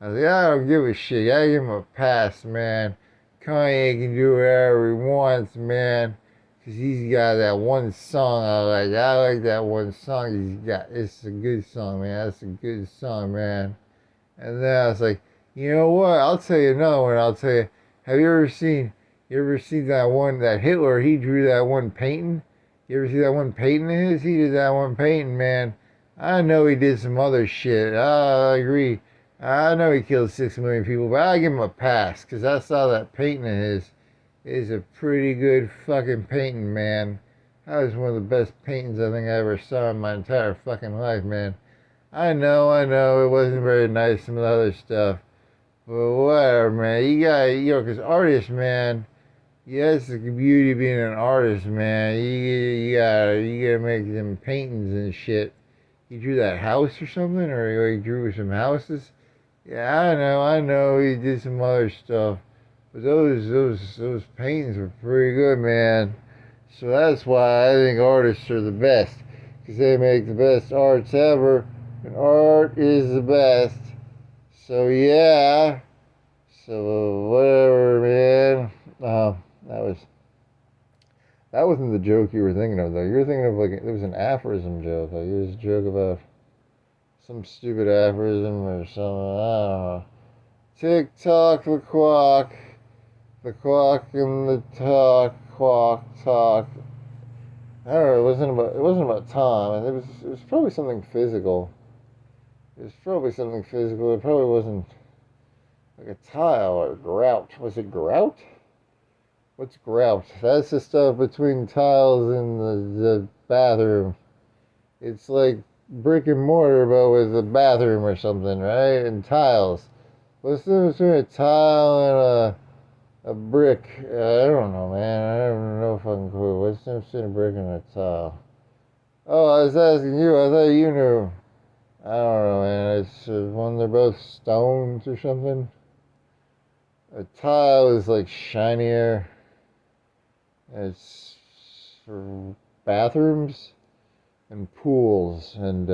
I was like, I don't give a shit. I give him a pass, man. Kanye can do whatever he wants, man. Cause he's got that one song I like. I like that one song he's got. It's a good song, man. That's a good song, man. And then I was like, you know what? I'll tell you another one. I'll tell you. Have you ever seen that one, that Hitler, he drew that one painting? You ever see that one painting of his? He did that one painting, man. I know he did some other shit. I agree. I know he killed 6 million people, but I give him a pass, because I saw that painting of his. It's a pretty good fucking painting, man. That was one of the best paintings I think I ever saw in my entire fucking life, man. I know, it wasn't very nice, some of the other stuff. But whatever, man. You got, because artists, man, yeah, it's the beauty of being an artist, man. You gotta make them paintings and shit. He drew that house or something, or he drew some houses. Yeah, I know. He did some other stuff, but those paintings were pretty good, man. So that's why I think artists are the best, because they make the best arts ever, and art is the best. So yeah, so whatever, man. That wasn't the joke you were thinking of, though. You were thinking of like it was an aphorism joke. Like it was a joke about some stupid aphorism or something. I don't know. Tick tock the clock and the talk. I don't know. It wasn't about time, and it was probably something physical. It probably wasn't like a tile or grout. Was it grout? What's grout? That's the stuff between tiles in the bathroom. It's like brick and mortar, but with a bathroom or something, right? And tiles. What's the difference between a tile and a brick? I don't know, man. I don't know fucking clue. What's the difference between a brick and a tile? Oh, I was asking you. I thought you knew. I don't know, man. It's when they're both stones or something. A tile is like shinier. It's for bathrooms and pools and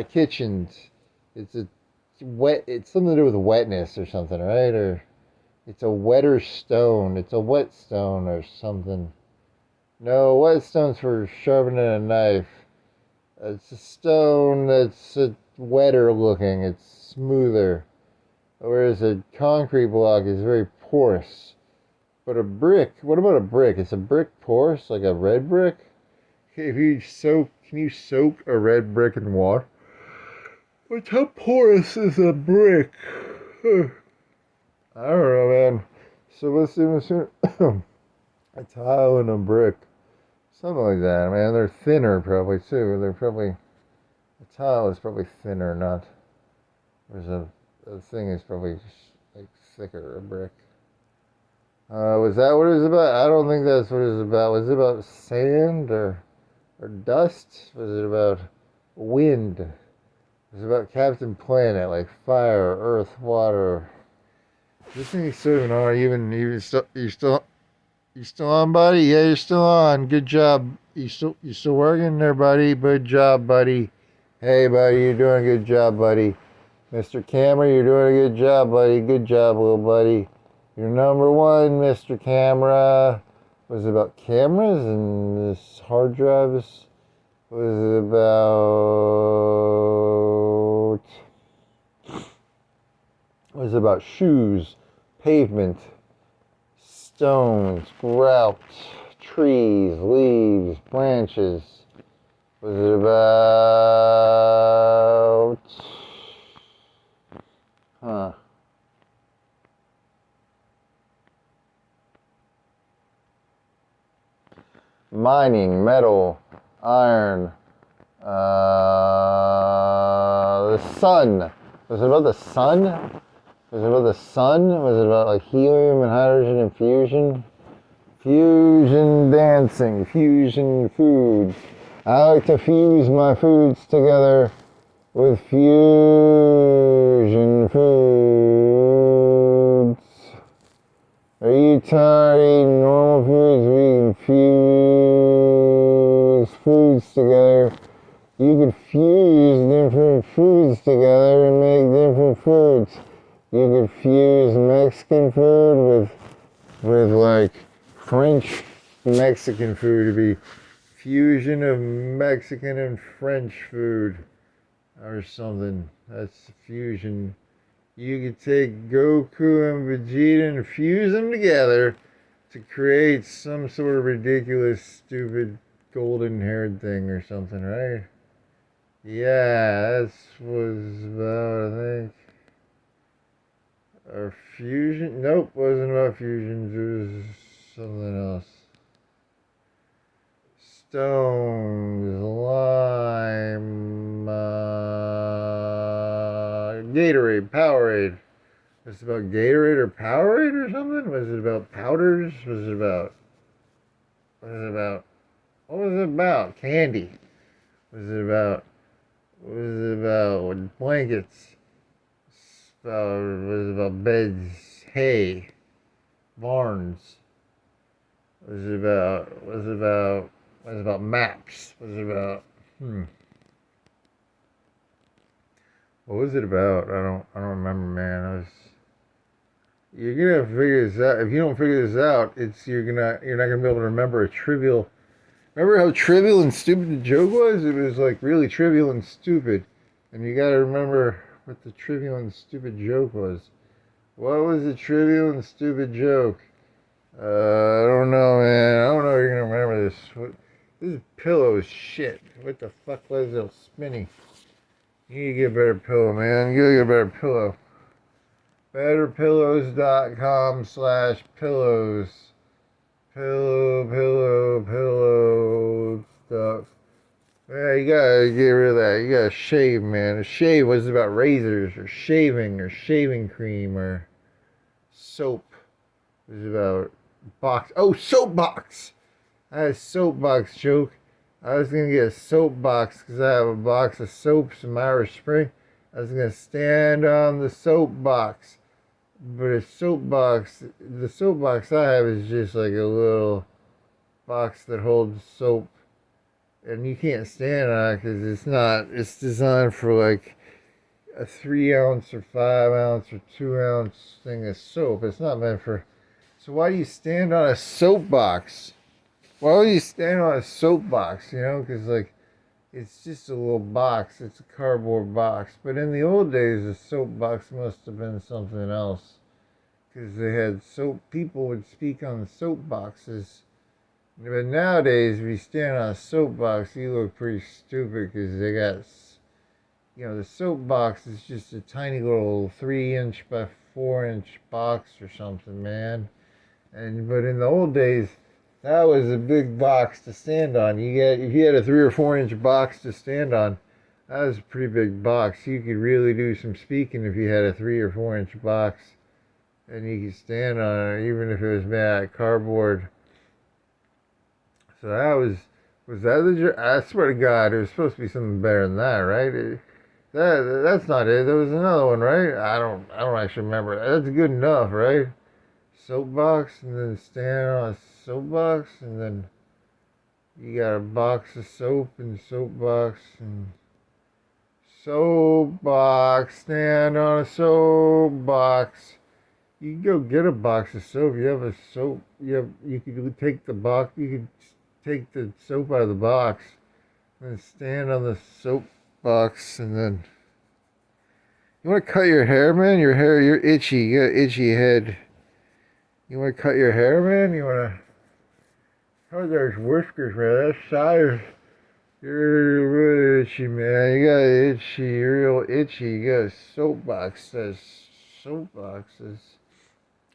kitchens. It's something to do with wetness or something, right? Or it's a wetter stone. It's a wet stone or something. No, wet stone's for sharpening a knife. It's a stone that's wetter looking. It's smoother. Whereas a concrete block is very porous. But a brick, what about a brick? Is a brick porous, like a red brick? Can you soak a red brick in water? But how porous is a brick? I don't know, man. So let's do a tile and a brick. Something like that, man. They're thinner, probably, too. A tile is probably thinner, not. Whereas a thing is probably just, like, thicker, a brick. Was that what it was about? I don't think that's what it was about. Was it about sand or dust? Was it about wind? Was it about Captain Planet, like fire, earth, water, This thing's still on. You still on, buddy? Yeah, you're still on. Good job. You still working there, buddy? Good job, buddy. Hey, buddy, you're doing a good job, buddy. Mr. Camera, you're doing a good job, buddy. Good job, little buddy. You're number one, Mr. Camera. Was it about cameras and this hard drives? Was it about shoes, pavement, stones, grout, trees, leaves, branches? Was it about mining, metal, iron, the sun? Was it about the sun? Was it about the sun? Was it about like helium and hydrogen and fusion? Fusion dancing, fusion foods. I like to fuse my foods together with fusion foods. Are you tired of eating normal foods? We can fuse foods together. You could fuse different foods together and make different foods. You could fuse Mexican food with like French Mexican food to be fusion of Mexican and French food or something. That's fusion. You could take Goku and Vegeta and fuse them together to create some sort of ridiculous, stupid, golden-haired thing or something, right? Yeah, that was about, I think, or fusion. Nope, wasn't about fusions. It was something else. Stones, lime, Gatorade, Powerade. Was it about Gatorade or Powerade or something? Was it about powders? What was it about? What was it about? Candy. Was it about blankets? Was it about beds? Hay? Barns? Was it about maps? Was it about what was it about? I don't remember, man. You're gonna figure this out. If you don't figure this out, you're not gonna be able to remember a trivial. Remember how trivial and stupid the joke was? It was like really trivial and stupid, and you gotta remember what the trivial and stupid joke was. What was the trivial and stupid joke? I don't know, man. I don't know if you're gonna remember this. This pillow is shit. What the fuck was it spinning? You need to get a better pillow, man. You gotta get a better pillow. Betterpillows.com/pillows. Pillow stuff. Yeah, you gotta get rid of that. You gotta shave, man. A shave was about razors or shaving cream or soap. It was about box. Oh, soapbox. I had a soapbox joke. I was gonna get a soapbox because I have a box of soaps in Irish Spring. I was gonna stand on the soapbox, but the soapbox I have is just like a little box that holds soap, and you can't stand on it because it's designed for like a 3 ounce or 5 ounce or 2 ounce thing of soap. It's not meant for. So why do you stand on a soapbox? Why would you stand on a soapbox? Because like it's just a little box. It's a cardboard box. But in the old days, a soapbox must have been something else, because they had soap. People would speak on the soapboxes. But nowadays, if you stand on a soapbox, you look pretty stupid because they got, the soapbox is just a tiny little 3 inch by 4 inch box or something, man. But in the old days, that was a big box to stand on. If you had a 3 or 4 inch box to stand on, that was a pretty big box. You could really do some speaking if you had a 3 or 4 inch box, and you could stand on it, even if it was made out of cardboard. So was that the joke? I swear to God, it was supposed to be something better than that, right? That's not it. There was another one, right? I don't actually remember. That's good enough, right? Soapbox, and then stand on a soapbox, and then you got a box of soap and soapbox and soapbox. Stand on a soapbox. You can go get a box of soap. You have a soap. You could take the box. You could take the soap out of the box and stand on the soap box, and then you want to cut your hair, man. You're itchy. You got an itchy head. You want to cut your hair, man. You want to. Oh, there's whiskers, man. That's size. You're really itchy, man. You got itchy, real itchy. You got a soapbox. Says soapboxes.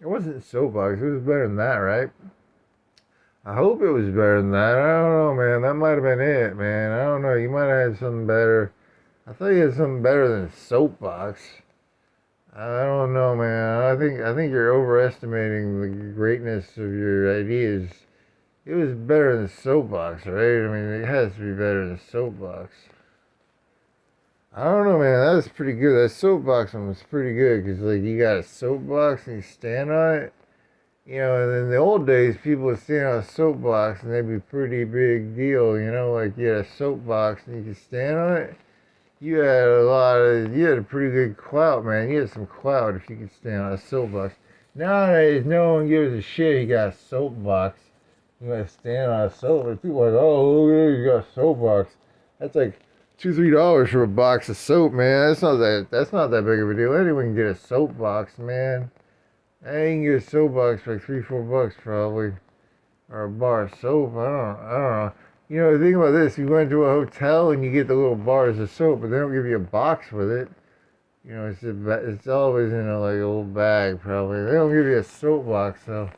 It wasn't soapbox. It was better than that, right? I hope it was better than that. I don't know, man. That might have been it, man. I don't know. You might have had something better. I thought you had something better than soapbox. I don't know, man. I think you're overestimating the greatness of your ideas. It was better than soapbox, right? I mean, it has to be better than soapbox. I don't know, man. That was pretty good. That soapbox one was pretty good because, like, you got a soapbox and you stand on it. You know, and in the old days, people would stand on a soapbox and they'd be pretty big deal. You know, like you had a soapbox and you could stand on it. You had a pretty good clout, man. You had some clout if you could stand on a soapbox. Nowadays, no one gives a shit. You got a soapbox. You gotta stand on a soapbox. People are like, oh, look at it, you got a soapbox. That's like $2-3 for a box of soap, man. That's not that big of a deal. Anyone can get a soapbox, man. I can get a soapbox for like $3-4 probably. Or a bar of soap. I don't know. You know, think about this. You went to a hotel and you get the little bars of soap, but they don't give you a box with it. You know, it's always in a like little bag probably. They don't give you a soap box, so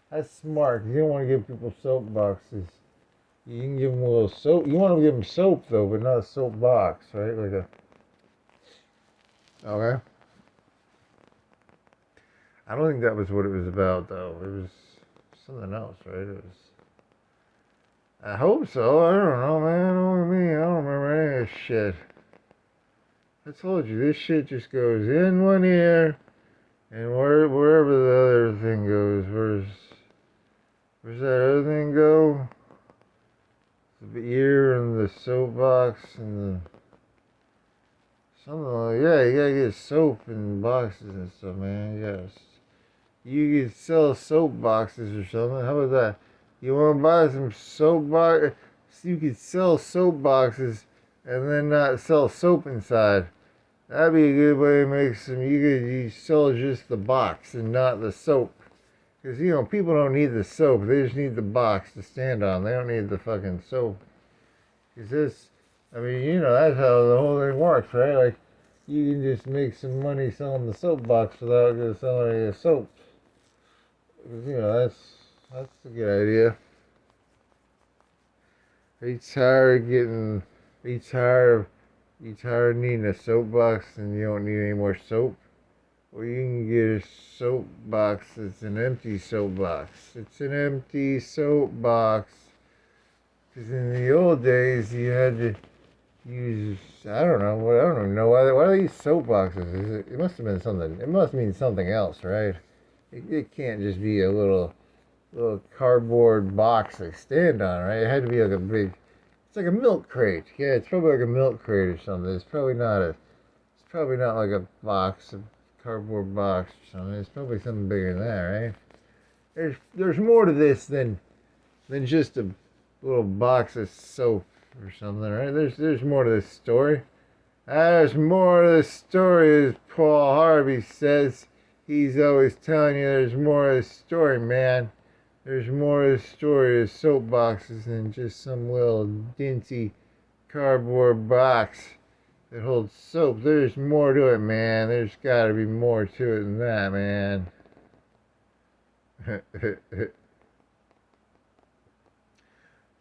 that's smart. You don't want to give people soap boxes. You can give them a little soap. You want to give them soap though, but not a soap box, right? Okay. I don't think that was what it was about though. It was something else, right? It was. I hope so. I don't know, man. I don't remember any of this shit. I told you, this shit just goes in one ear, and wherever the other thing goes, where's that other thing go? The ear and the soapbox and the something like you gotta get soap and boxes and stuff, man. Yes, you could sell soap boxes or something. How about that? You want to buy some soap box? You could sell soap boxes and then not sell soap inside. That'd be a good way to make some. You sell just the box and not the soap. Because, you know, people don't need the soap. They just need the box to stand on. They don't need the fucking soap. Because I mean, you know, that's how the whole thing works, right? Like, you can just make some money selling the soap box without selling any soap. Because, you know, that's a good idea. Are you tired of needing a soapbox and you don't need any more soap? Or you can get a soapbox that's an empty soapbox. It's an empty soapbox. Because in the old days, you had to use, I don't know why they use soapboxes. It must have been something, it must mean something else, right? It can't just be a little cardboard box they stand on, right? It had to be like it's like a milk crate. Yeah, it's probably like a milk crate or something. It's probably not like a cardboard box or something. It's probably something bigger than that, right? There's more to this than just a little box of soap or something, right? There's more to this story. There's more to this story, as Paul Harvey says. He's always telling you there's more to this story, man. There's more to the story of soapboxes than just some little dingy cardboard box that holds soap. There's more to it, man. There's got to be more to it than that, man.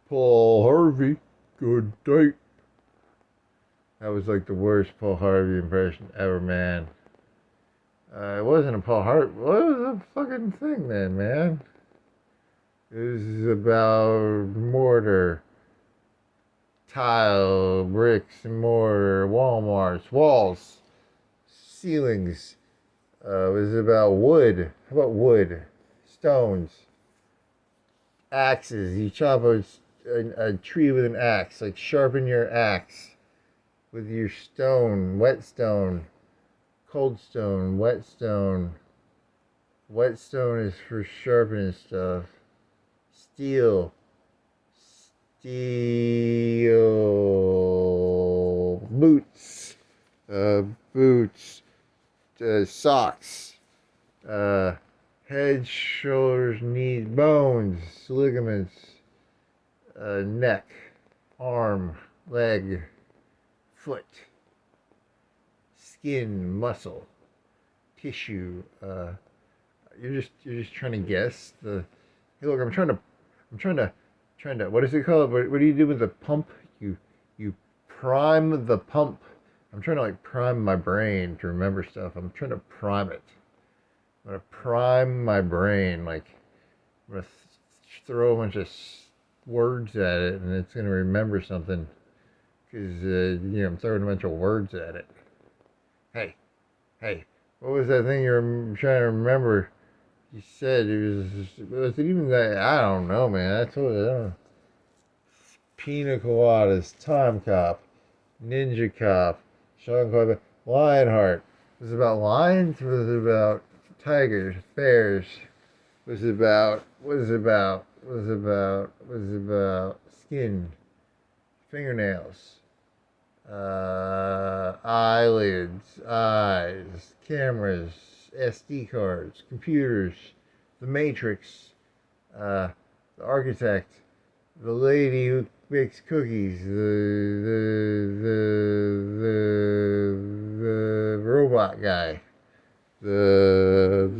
Paul Harvey, good day. That was like the worst Paul Harvey impression ever, man. It wasn't a Paul Harvey. What was the fucking thing then, man? It was about mortar, tile, bricks and mortar, Walmarts, walls, ceilings. Was about wood. How about wood? Stones, axes. You chop a tree with an axe. Like sharpen your axe with your stone. Wet stone, cold stone, wet stone. Wet stone is for sharpening stuff. Steel. Steel. Boots. Boots. Socks. Head, shoulders, knees, bones, ligaments. Neck. Arm. Leg. Foot. Skin. Muscle. Tissue. You're just trying to guess the. Hey, look, I'm trying to. What is it called? What do you do with the pump? You prime the pump. I'm trying to like prime my brain to remember stuff. I'm trying to prime it. I'm gonna prime my brain. Like I'm gonna throw a bunch of words at it, and it's gonna remember something. Because I'm throwing a bunch of words at it. Hey, what was that thing you're trying to remember? You said was it even that? I don't know, man. I told you, I don't know. Pina Coladas, Time Cop, Ninja Cop, Sean Connery, Lionheart. Was it about lions? Was it about tigers, bears? Was it about skin, fingernails, eyelids, eyes, cameras, SD cards, computers, the Matrix, the architect, the lady who makes cookies, the robot guy, the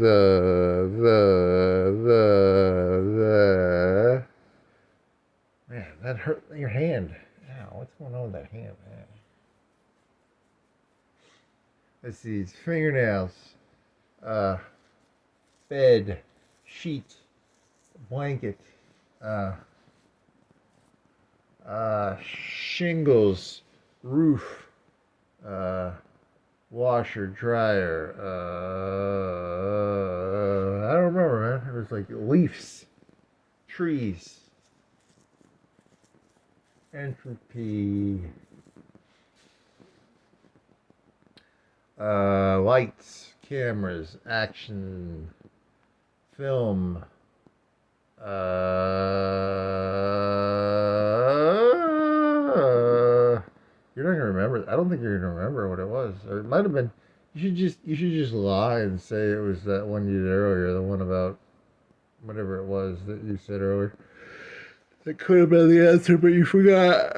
man, that hurt your hand. Ow, what's going on with that hand, man? Let's see, it's fingernails. Bed, sheet, blanket, shingles, roof, washer, dryer, I don't remember, man. It was like leaves, trees, entropy, lights, cameras, action, film, you're not gonna remember. I don't think you're gonna remember what it was. Or it might have been. You should just lie and say it was that one you did earlier, the one about whatever it was that you said earlier. That could have been the answer, but you forgot.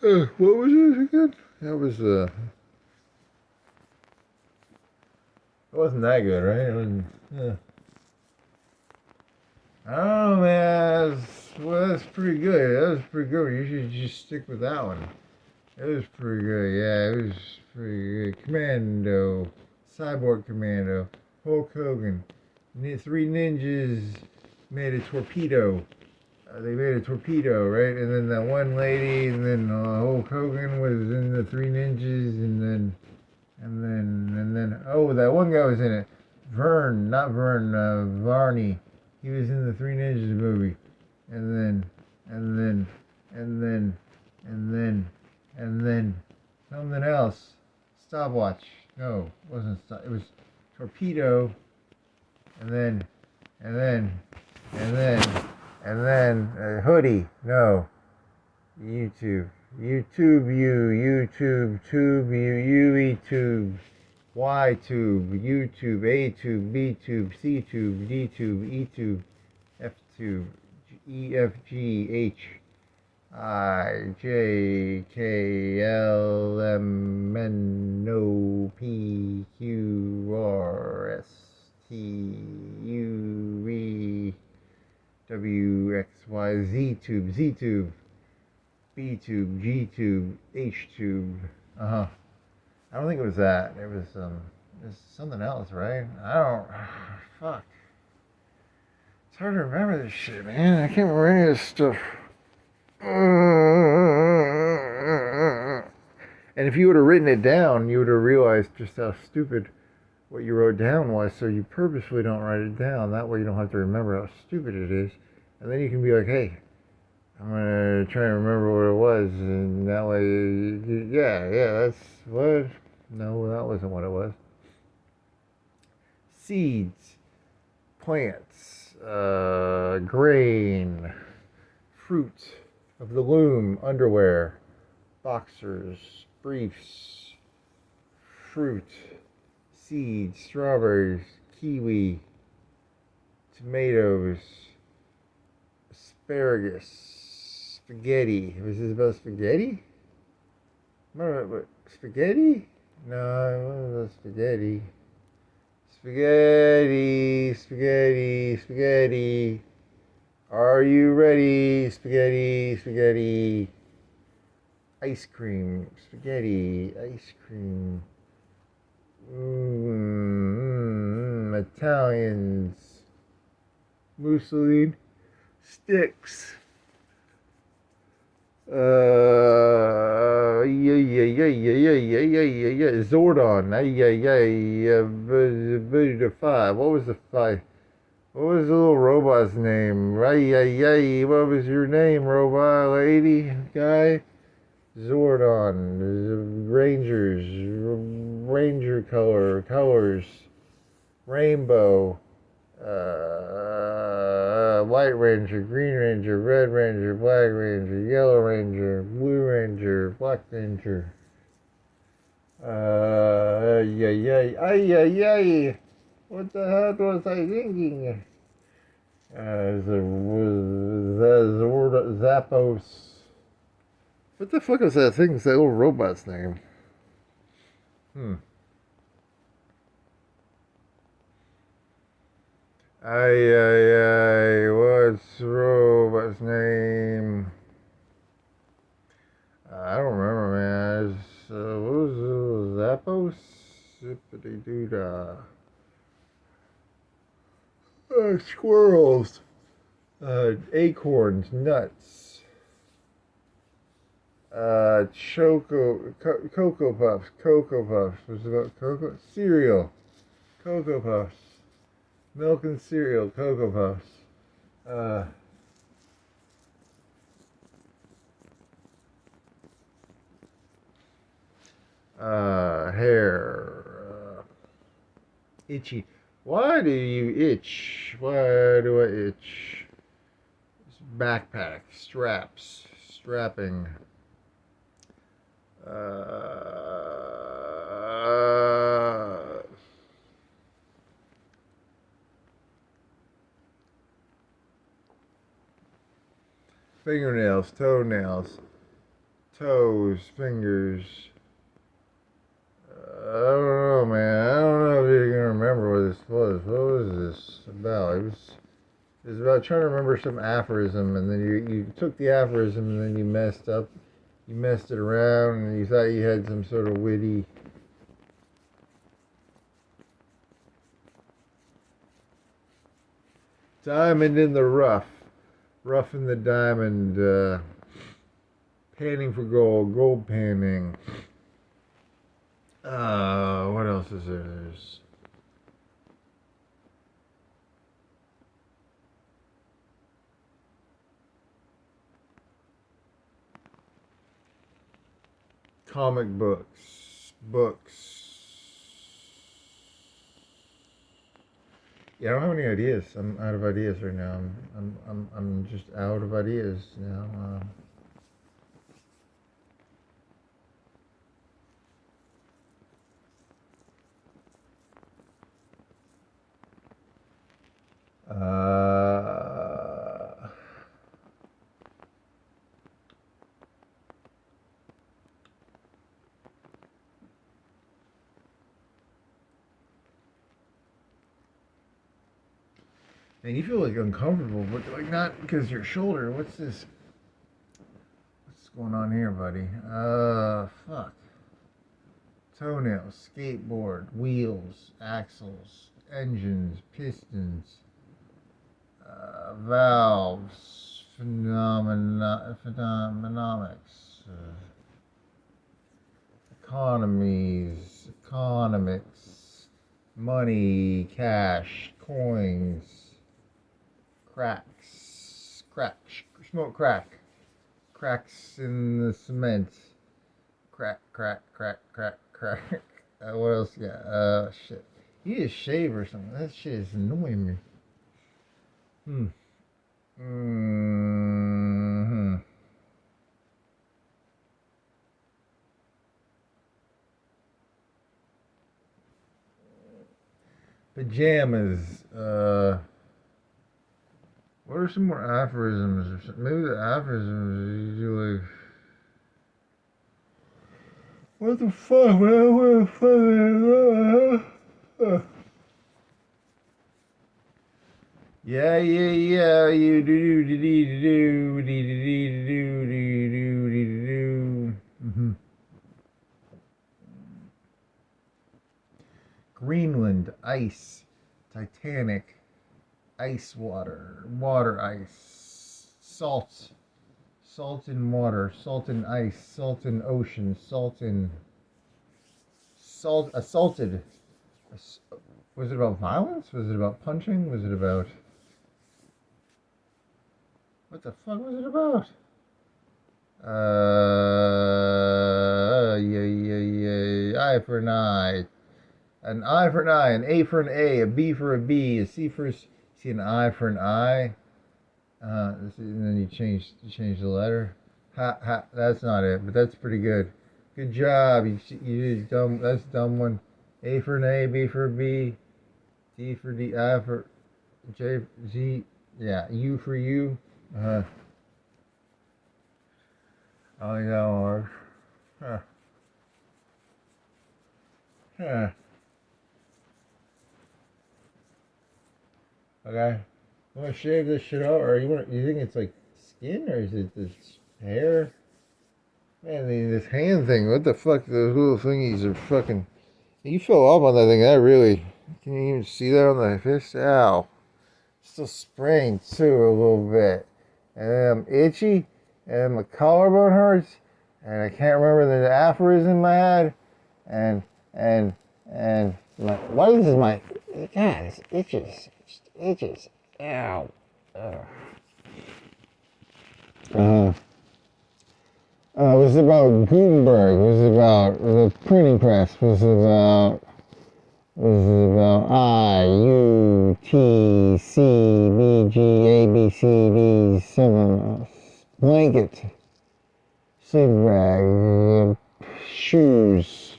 What was it again? That was it wasn't that good, right? It wasn't. Oh man, that's pretty good. That was pretty good. You should just stick with that one. It was pretty good. Yeah, it was pretty good. Commando, Cyborg Commando, Hulk Hogan, three ninjas made a torpedo. They made a torpedo, right? And then that one lady, and then Hulk Hogan was in the three ninjas, and then, oh, that one guy was in it. Varney. He was in the Three Ninjas movie. And then, something else. Stopwatch. No, it wasn't stop. It was torpedo. And then hoodie. No. YouTube, tube, Y tube, U tube, A tube, B tube, C tube, D tube, E tube, F tube, E, F, G, H, I, J, K, L, M, N, O, P, Q, R, S, T, U, V, W, X, Y, Z tube, B tube, G tube, H tube. I don't think it was that. It was something else, right? I don't. Fuck. It's hard to remember this shit, man. I can't remember any of this stuff. And if you would have written it down, you would have realized just how stupid what you wrote down was. So you purposefully don't write it down. That way you don't have to remember how stupid it is. And then you can be like, hey, I'm going to try and remember what it was. And that way, that's what? No, that wasn't what it was. Seeds, plants, grain, fruit of the loom, underwear, boxers, briefs, fruit, seeds, strawberries, kiwi, tomatoes, asparagus, spaghetti. Was this about spaghetti? What, spaghetti? No, it wasn't about spaghetti. Spaghetti, spaghetti, spaghetti. Are you ready? Spaghetti, spaghetti. Ice cream, spaghetti, ice cream. Italians. Mussolini. Sticks. Zordon. The five. What was the five? What was the little robot's name? What was your name, robot lady, guy? Zordon. Rangers. Ranger colors. Rainbow. White Ranger, Green Ranger, Red Ranger, Black Ranger, Yellow Ranger, Blue Ranger, Black Ranger. What the hell was I thinking? Zappos. What the fuck was that thing? It's that little robot's name. What's robot's name? I don't remember, man. What was Zappos? Zippity-doo-dah. Squirrels. Acorns, nuts. Cocoa Puffs. Was it about cocoa? Cereal. Cocoa Puffs. Milk and cereal, Cocoa Puffs. Hair. Itchy. Why do you itch? Why do I itch? Backpack. Straps. Strapping. Fingernails, toenails, toes, fingers. I don't know, man. I don't know if you can remember what this was. What was this about? It was about trying to remember some aphorism, and then you took the aphorism, and then you messed up. You messed it around, and you thought you had some sort of witty. Diamond in the rough. Rough in the diamond. Panning for gold. Gold panning. What else is there? There's comic books. Yeah, I don't have any ideas. I'm out of ideas right now. I'm just out of ideas now. And you feel like uncomfortable, but like not because your shoulder. What's this? What's going on here, buddy? Fuck. Toenails, skateboard, wheels, axles, engines, pistons, valves, phenomenomics. economies, economics, money, cash, coins, cracks, smoke crack, cracks in the cement, crack. What else? Yeah, shit. You need to shave or something. That shit is annoying me. Mm-hmm. Pajamas. What are some more aphorisms or something? Maybe the aphorisms you do like. What the fuck, man? What the fuck? Yeah, you do. Greenland, ice, Titanic, ice water, water ice, salt in water, salt in ice, salt in ocean, assaulted. Was it about violence? Was it about punching? Was it about... What the fuck was it about? Eye for an eye. An eye for an eye, an A for an A, a B for a B, a C for a C. See, an I for an I. And then you change the letter. That's not it, but that's pretty good. Good job. You did dumb. That's a dumb one. A for an A, B for a B, D for D, I for J, Z. Yeah, U for U. I think that one works. Okay. You want to shave this shit out, or you think it's like skin, or is it this hair? Man, this hand thing. What the fuck? Those little thingies are fucking. You fell off on that thing. That really. Can you even see that on the fist? Ow. Still sprained too a little bit, and I'm itchy, and my collarbone hurts, and I can't remember the aphorism I had, and my what is my God? It itches. Ow. Was it about Gutenberg? Was it about the printing press? Was it about I, U, T, C, B, G, A, B, C, D, 7, blanket, sleeping bag, shoes,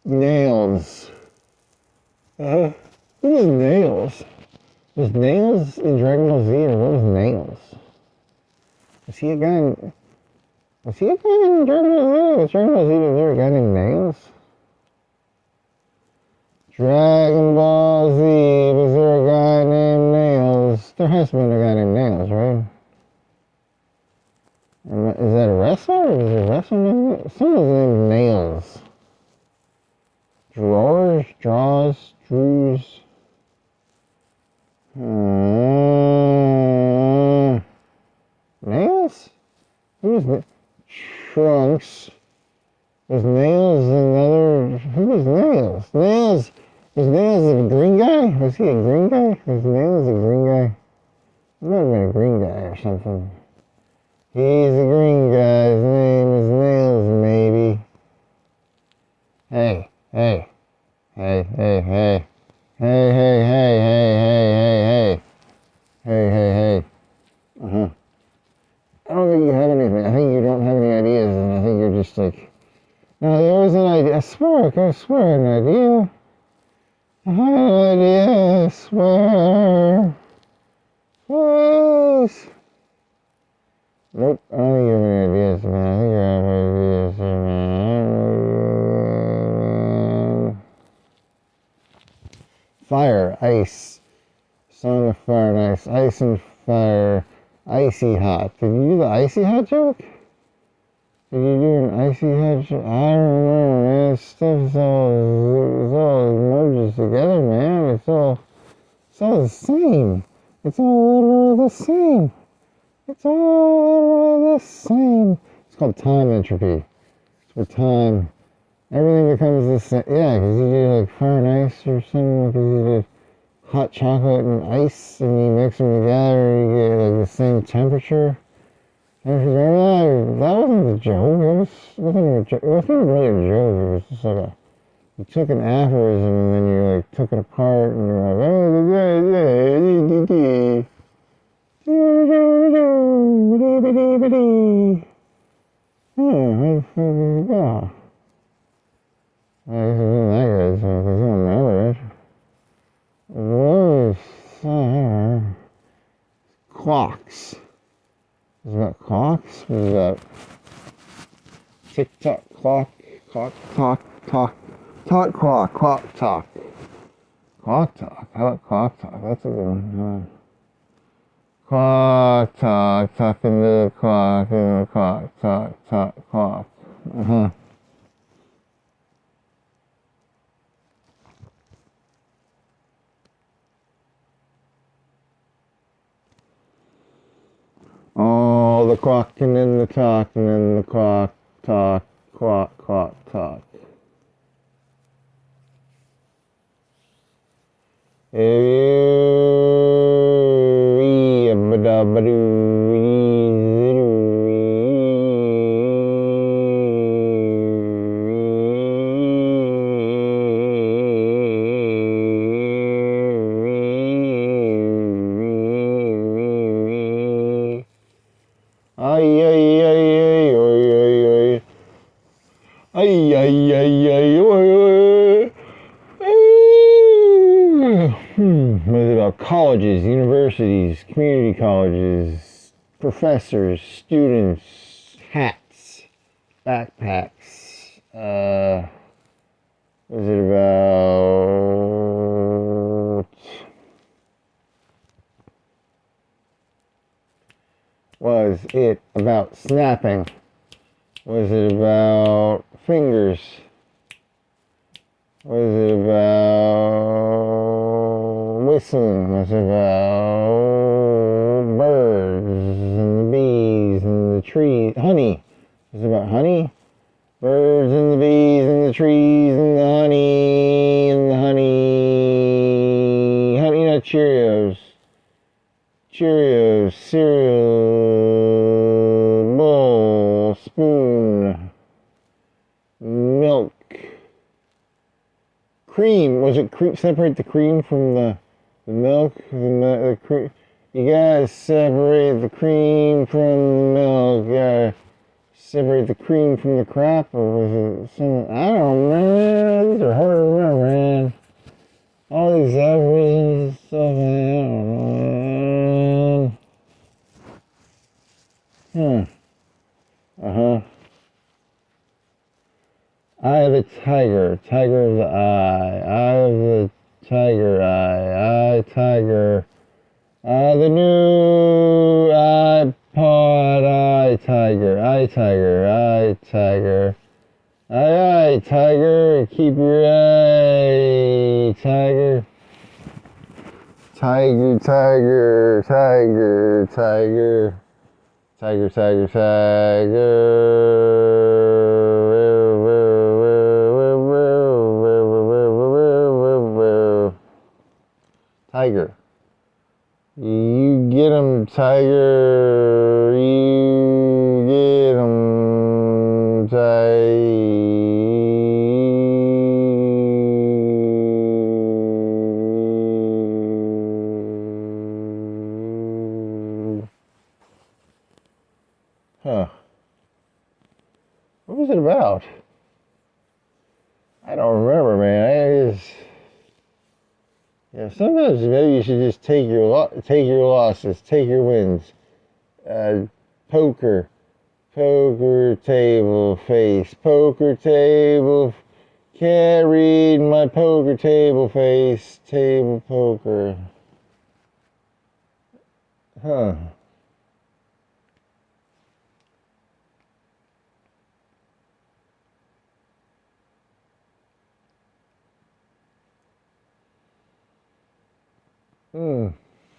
nails. What was nails? Was nails in Dragon Ball Z, or what was nails? Was he a guy in Dragon Ball Z? Was Dragon Ball Z, was there a guy named Nails? Dragon Ball Z, was there a guy named Nails? There has been a guy named Nails, right? Is that a wrestler? Or is there a wrestler named someone's named Nails? Drawers? Draws? Drews? Nails? Who was Trunks? Was Nails another... Who was Nails? Was Nails a green guy? Was he a green guy? Was Nails a green guy? He might have been a green guy or something. He's a green guy. His name is Nails, maybe. Hey. I don't think you have anything. I think you don't have any ideas, and I think you're just like... No, there was an idea. I swear an idea. I had an idea, I swear. Please. Nope, I don't think you have any ideas, man. I think you have ideas, man. Fire, ice. Song of fire and ice. Ice and fire. Icy hot. Did you do the icy hot joke? Did you do an icy hot joke? I don't remember, man. Stuff's all merges together, man. It's all the same. It's all literally the same. It's all literally the same. It's called time entropy. It's where time Everything becomes the same. Yeah, because you do like fire and ice or something, because you do hot chocolate and ice, and you mix them together, and you get like the same temperature. Don't you remember that? That wasn't a joke. It wasn't really a joke. It was just like you took an aphorism and then you like took it apart and you're like, oh, I guess it wasn't that good, so if you remember it. What is clocks? Is that clocks? What is that? Tick-tock clock, talk, talk, talk, talk, clock, talk. Clock talk. How about clock talk? That's a good one. Clock talk, talking to the clock, talk, clock. Oh, the clocking and the talking and the clock, talk. What is it about colleges, universities, community colleges, professors, students, hats, backpacks? Was it about? Was it about snapping? Was it about fingers? Was it about whistling? Was it about birds and the bees and the trees? Honey. Was it about honey? Birds and the bees and the trees and the honey and the honey. Honey Nut Cheerios. Cheerios, cereal, bowl, spoon, milk. Cream. Was it cream? Separate the cream from the milk? The cream. You gotta separate the cream from the milk. You gotta separate the cream from the crap, or was it some? I don't remember. These are hard to remember, man. All these algorithms and stuff, man. I don't know, man. Eye of the tiger, tiger of the eye, eye of the tiger eye, tiger, the new iPod, tiger, tiger, keep your eye, tiger, tiger, tiger, tiger, tiger, tiger, tiger, tiger. Tiger. You get 'em, tiger. You get 'em, tiger. What was it about? I don't remember, man. Yeah, sometimes maybe you should just take your losses, take your wins. Poker table face, poker table. Can't read my poker table face, table poker.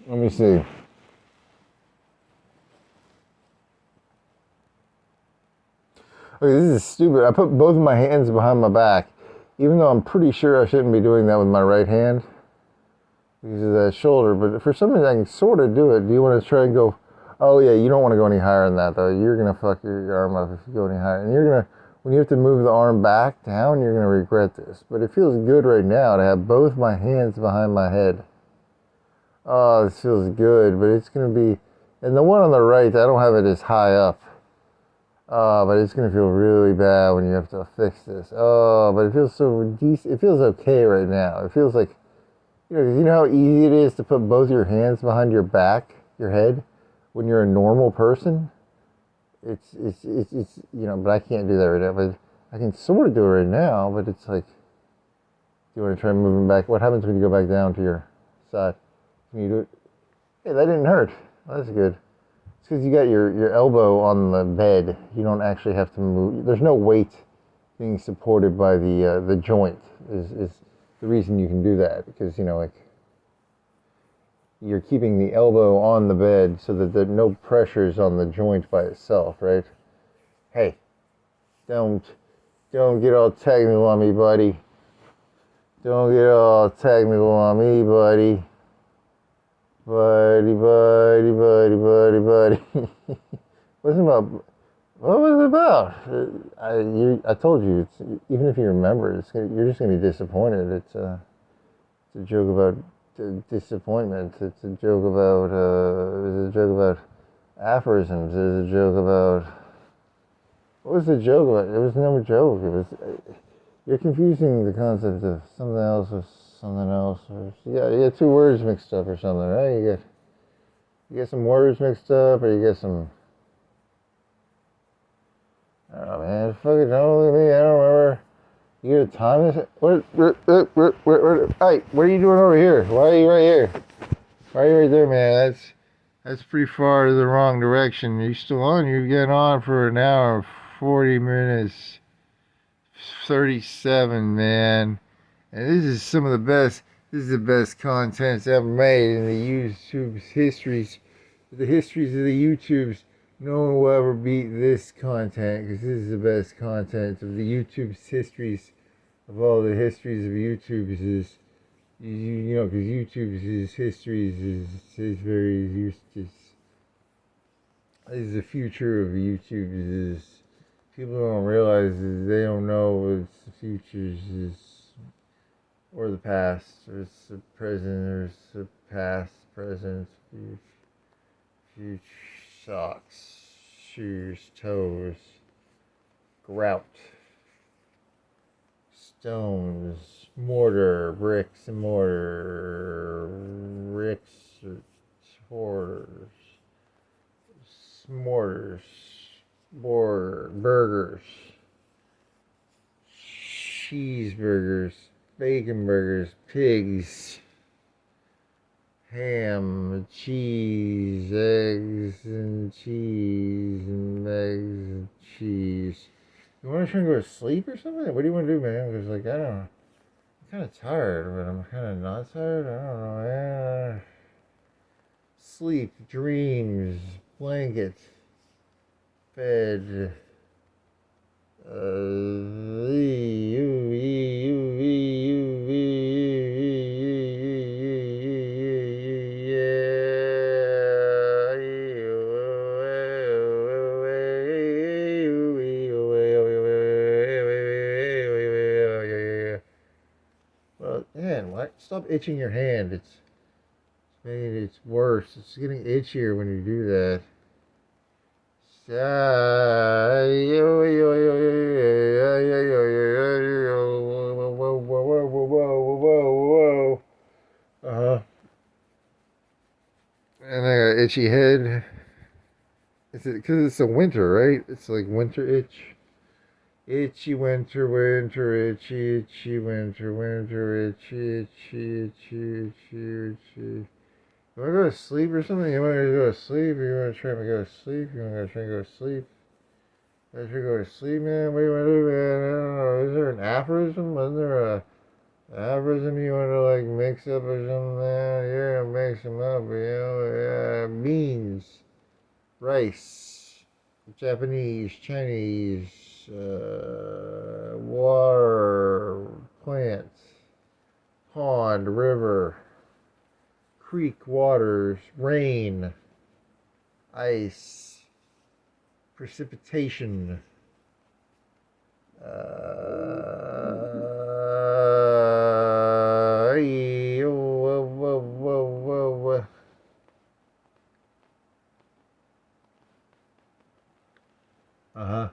Let me see. Okay, this is stupid. I put both of my hands behind my back, even though I'm pretty sure I shouldn't be doing that with my right hand because of that shoulder. But for some reason, I can sort of do it. Do you want to try and go? Oh yeah, you don't want to go any higher than that though. You're gonna fuck your arm up if you go any higher, and you're gonna when you have to move the arm back down, you're gonna regret this. But it feels good right now to have both my hands behind my head. Oh, this feels good, but it's gonna be, and the one on the right, I don't have it as high up. But it's gonna feel really bad when you have to fix this. Oh, but it feels so decent. It feels okay right now. It feels like, 'cause you know how easy it is to put both your hands behind your back, your head, when you're a normal person. It's but I can't do that right now. But I can sort of do it right now. But it's like, you want to try moving back? What happens when you go back down to your side? Can you do it? Hey, that didn't hurt. Well, that's good. It's because you got your elbow on the bed. You don't actually have to move. There's no weight being supported by the joint. Is the reason you can do that, because you're keeping the elbow on the bed so that there no pressure is on the joint by itself, right? Hey, don't get all technical on me, buddy. Don't get all technical on me, buddy. Buddy. What was it about? I told you, even if you remember, you're just gonna be disappointed. It's a joke about disappointment. It's a joke about aphorisms. It's a joke about, what was the joke about? It was no joke. It was, you're confusing the concept of something else with something else. Or, you got two words mixed up or something, right? You get some words mixed up, or you get some, I don't know, man. Fucking don't look at me. I don't remember. You gonna time this? What? Hey, what are you doing over here? Why are you right here? Why are you right there, man? That's pretty far to the wrong direction. Are you still on? You're getting on for an hour, 40 minutes, 37, man. And this is some of the best. This is the best content ever made in the YouTube's histories. The histories of the YouTubes. No one will ever beat this content, because this is the best content of the YouTube's histories, of all the histories of YouTube's. Is because YouTube's histories is very useless. Is the future of YouTube. Is people don't realize is they don't know what's the future is, or the past, or it's the present, or it's the past, present, future, socks, shoes, toes, grout, stones, mortar, bricks and mortar, bricks, mortars, mortars, burgers, cheeseburgers, bacon burgers, pigs, ham, cheese, eggs and cheese, and eggs and cheese. You want to try and go to sleep or something? What do you want to do, man? Because, I don't know. I'm kind of tired, but I'm kind of not tired. I don't know, man. Sleep, dreams, blanket, bed, Well, man, what? Stop itching your hand. It's worse. It's getting itchier when you do that. And I got an itchy head. Is it because it's a winter, right? It's like winter itch. Itchy winter, itchy, winter, itchy. You want to go to sleep or something? You want to go to sleep, or you want to try to go to sleep? You want to try to go to sleep? I should go to sleep, man. What do you want to do, man? I don't know. Is there an aphorism? Isn't there a aphorism you want to mix up or something, man? You're gonna mix them up, beans, rice, Japanese, Chinese, water, plants, pond, river, creek, waters, rain, ice, precipitation, uh-huh.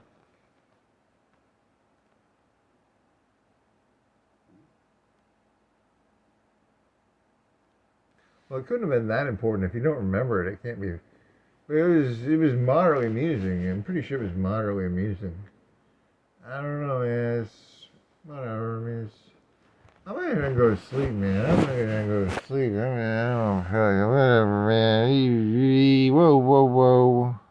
Well, it couldn't have been that important. If you don't remember it, it can't be. But it was moderately amusing. I'm pretty sure it was moderately amusing. I don't know, man. It's whatever. I mean, I'm not gonna go to sleep, man. I'm not gonna go to sleep. I mean, I don't feel like whatever, man. Whoa, whoa, whoa.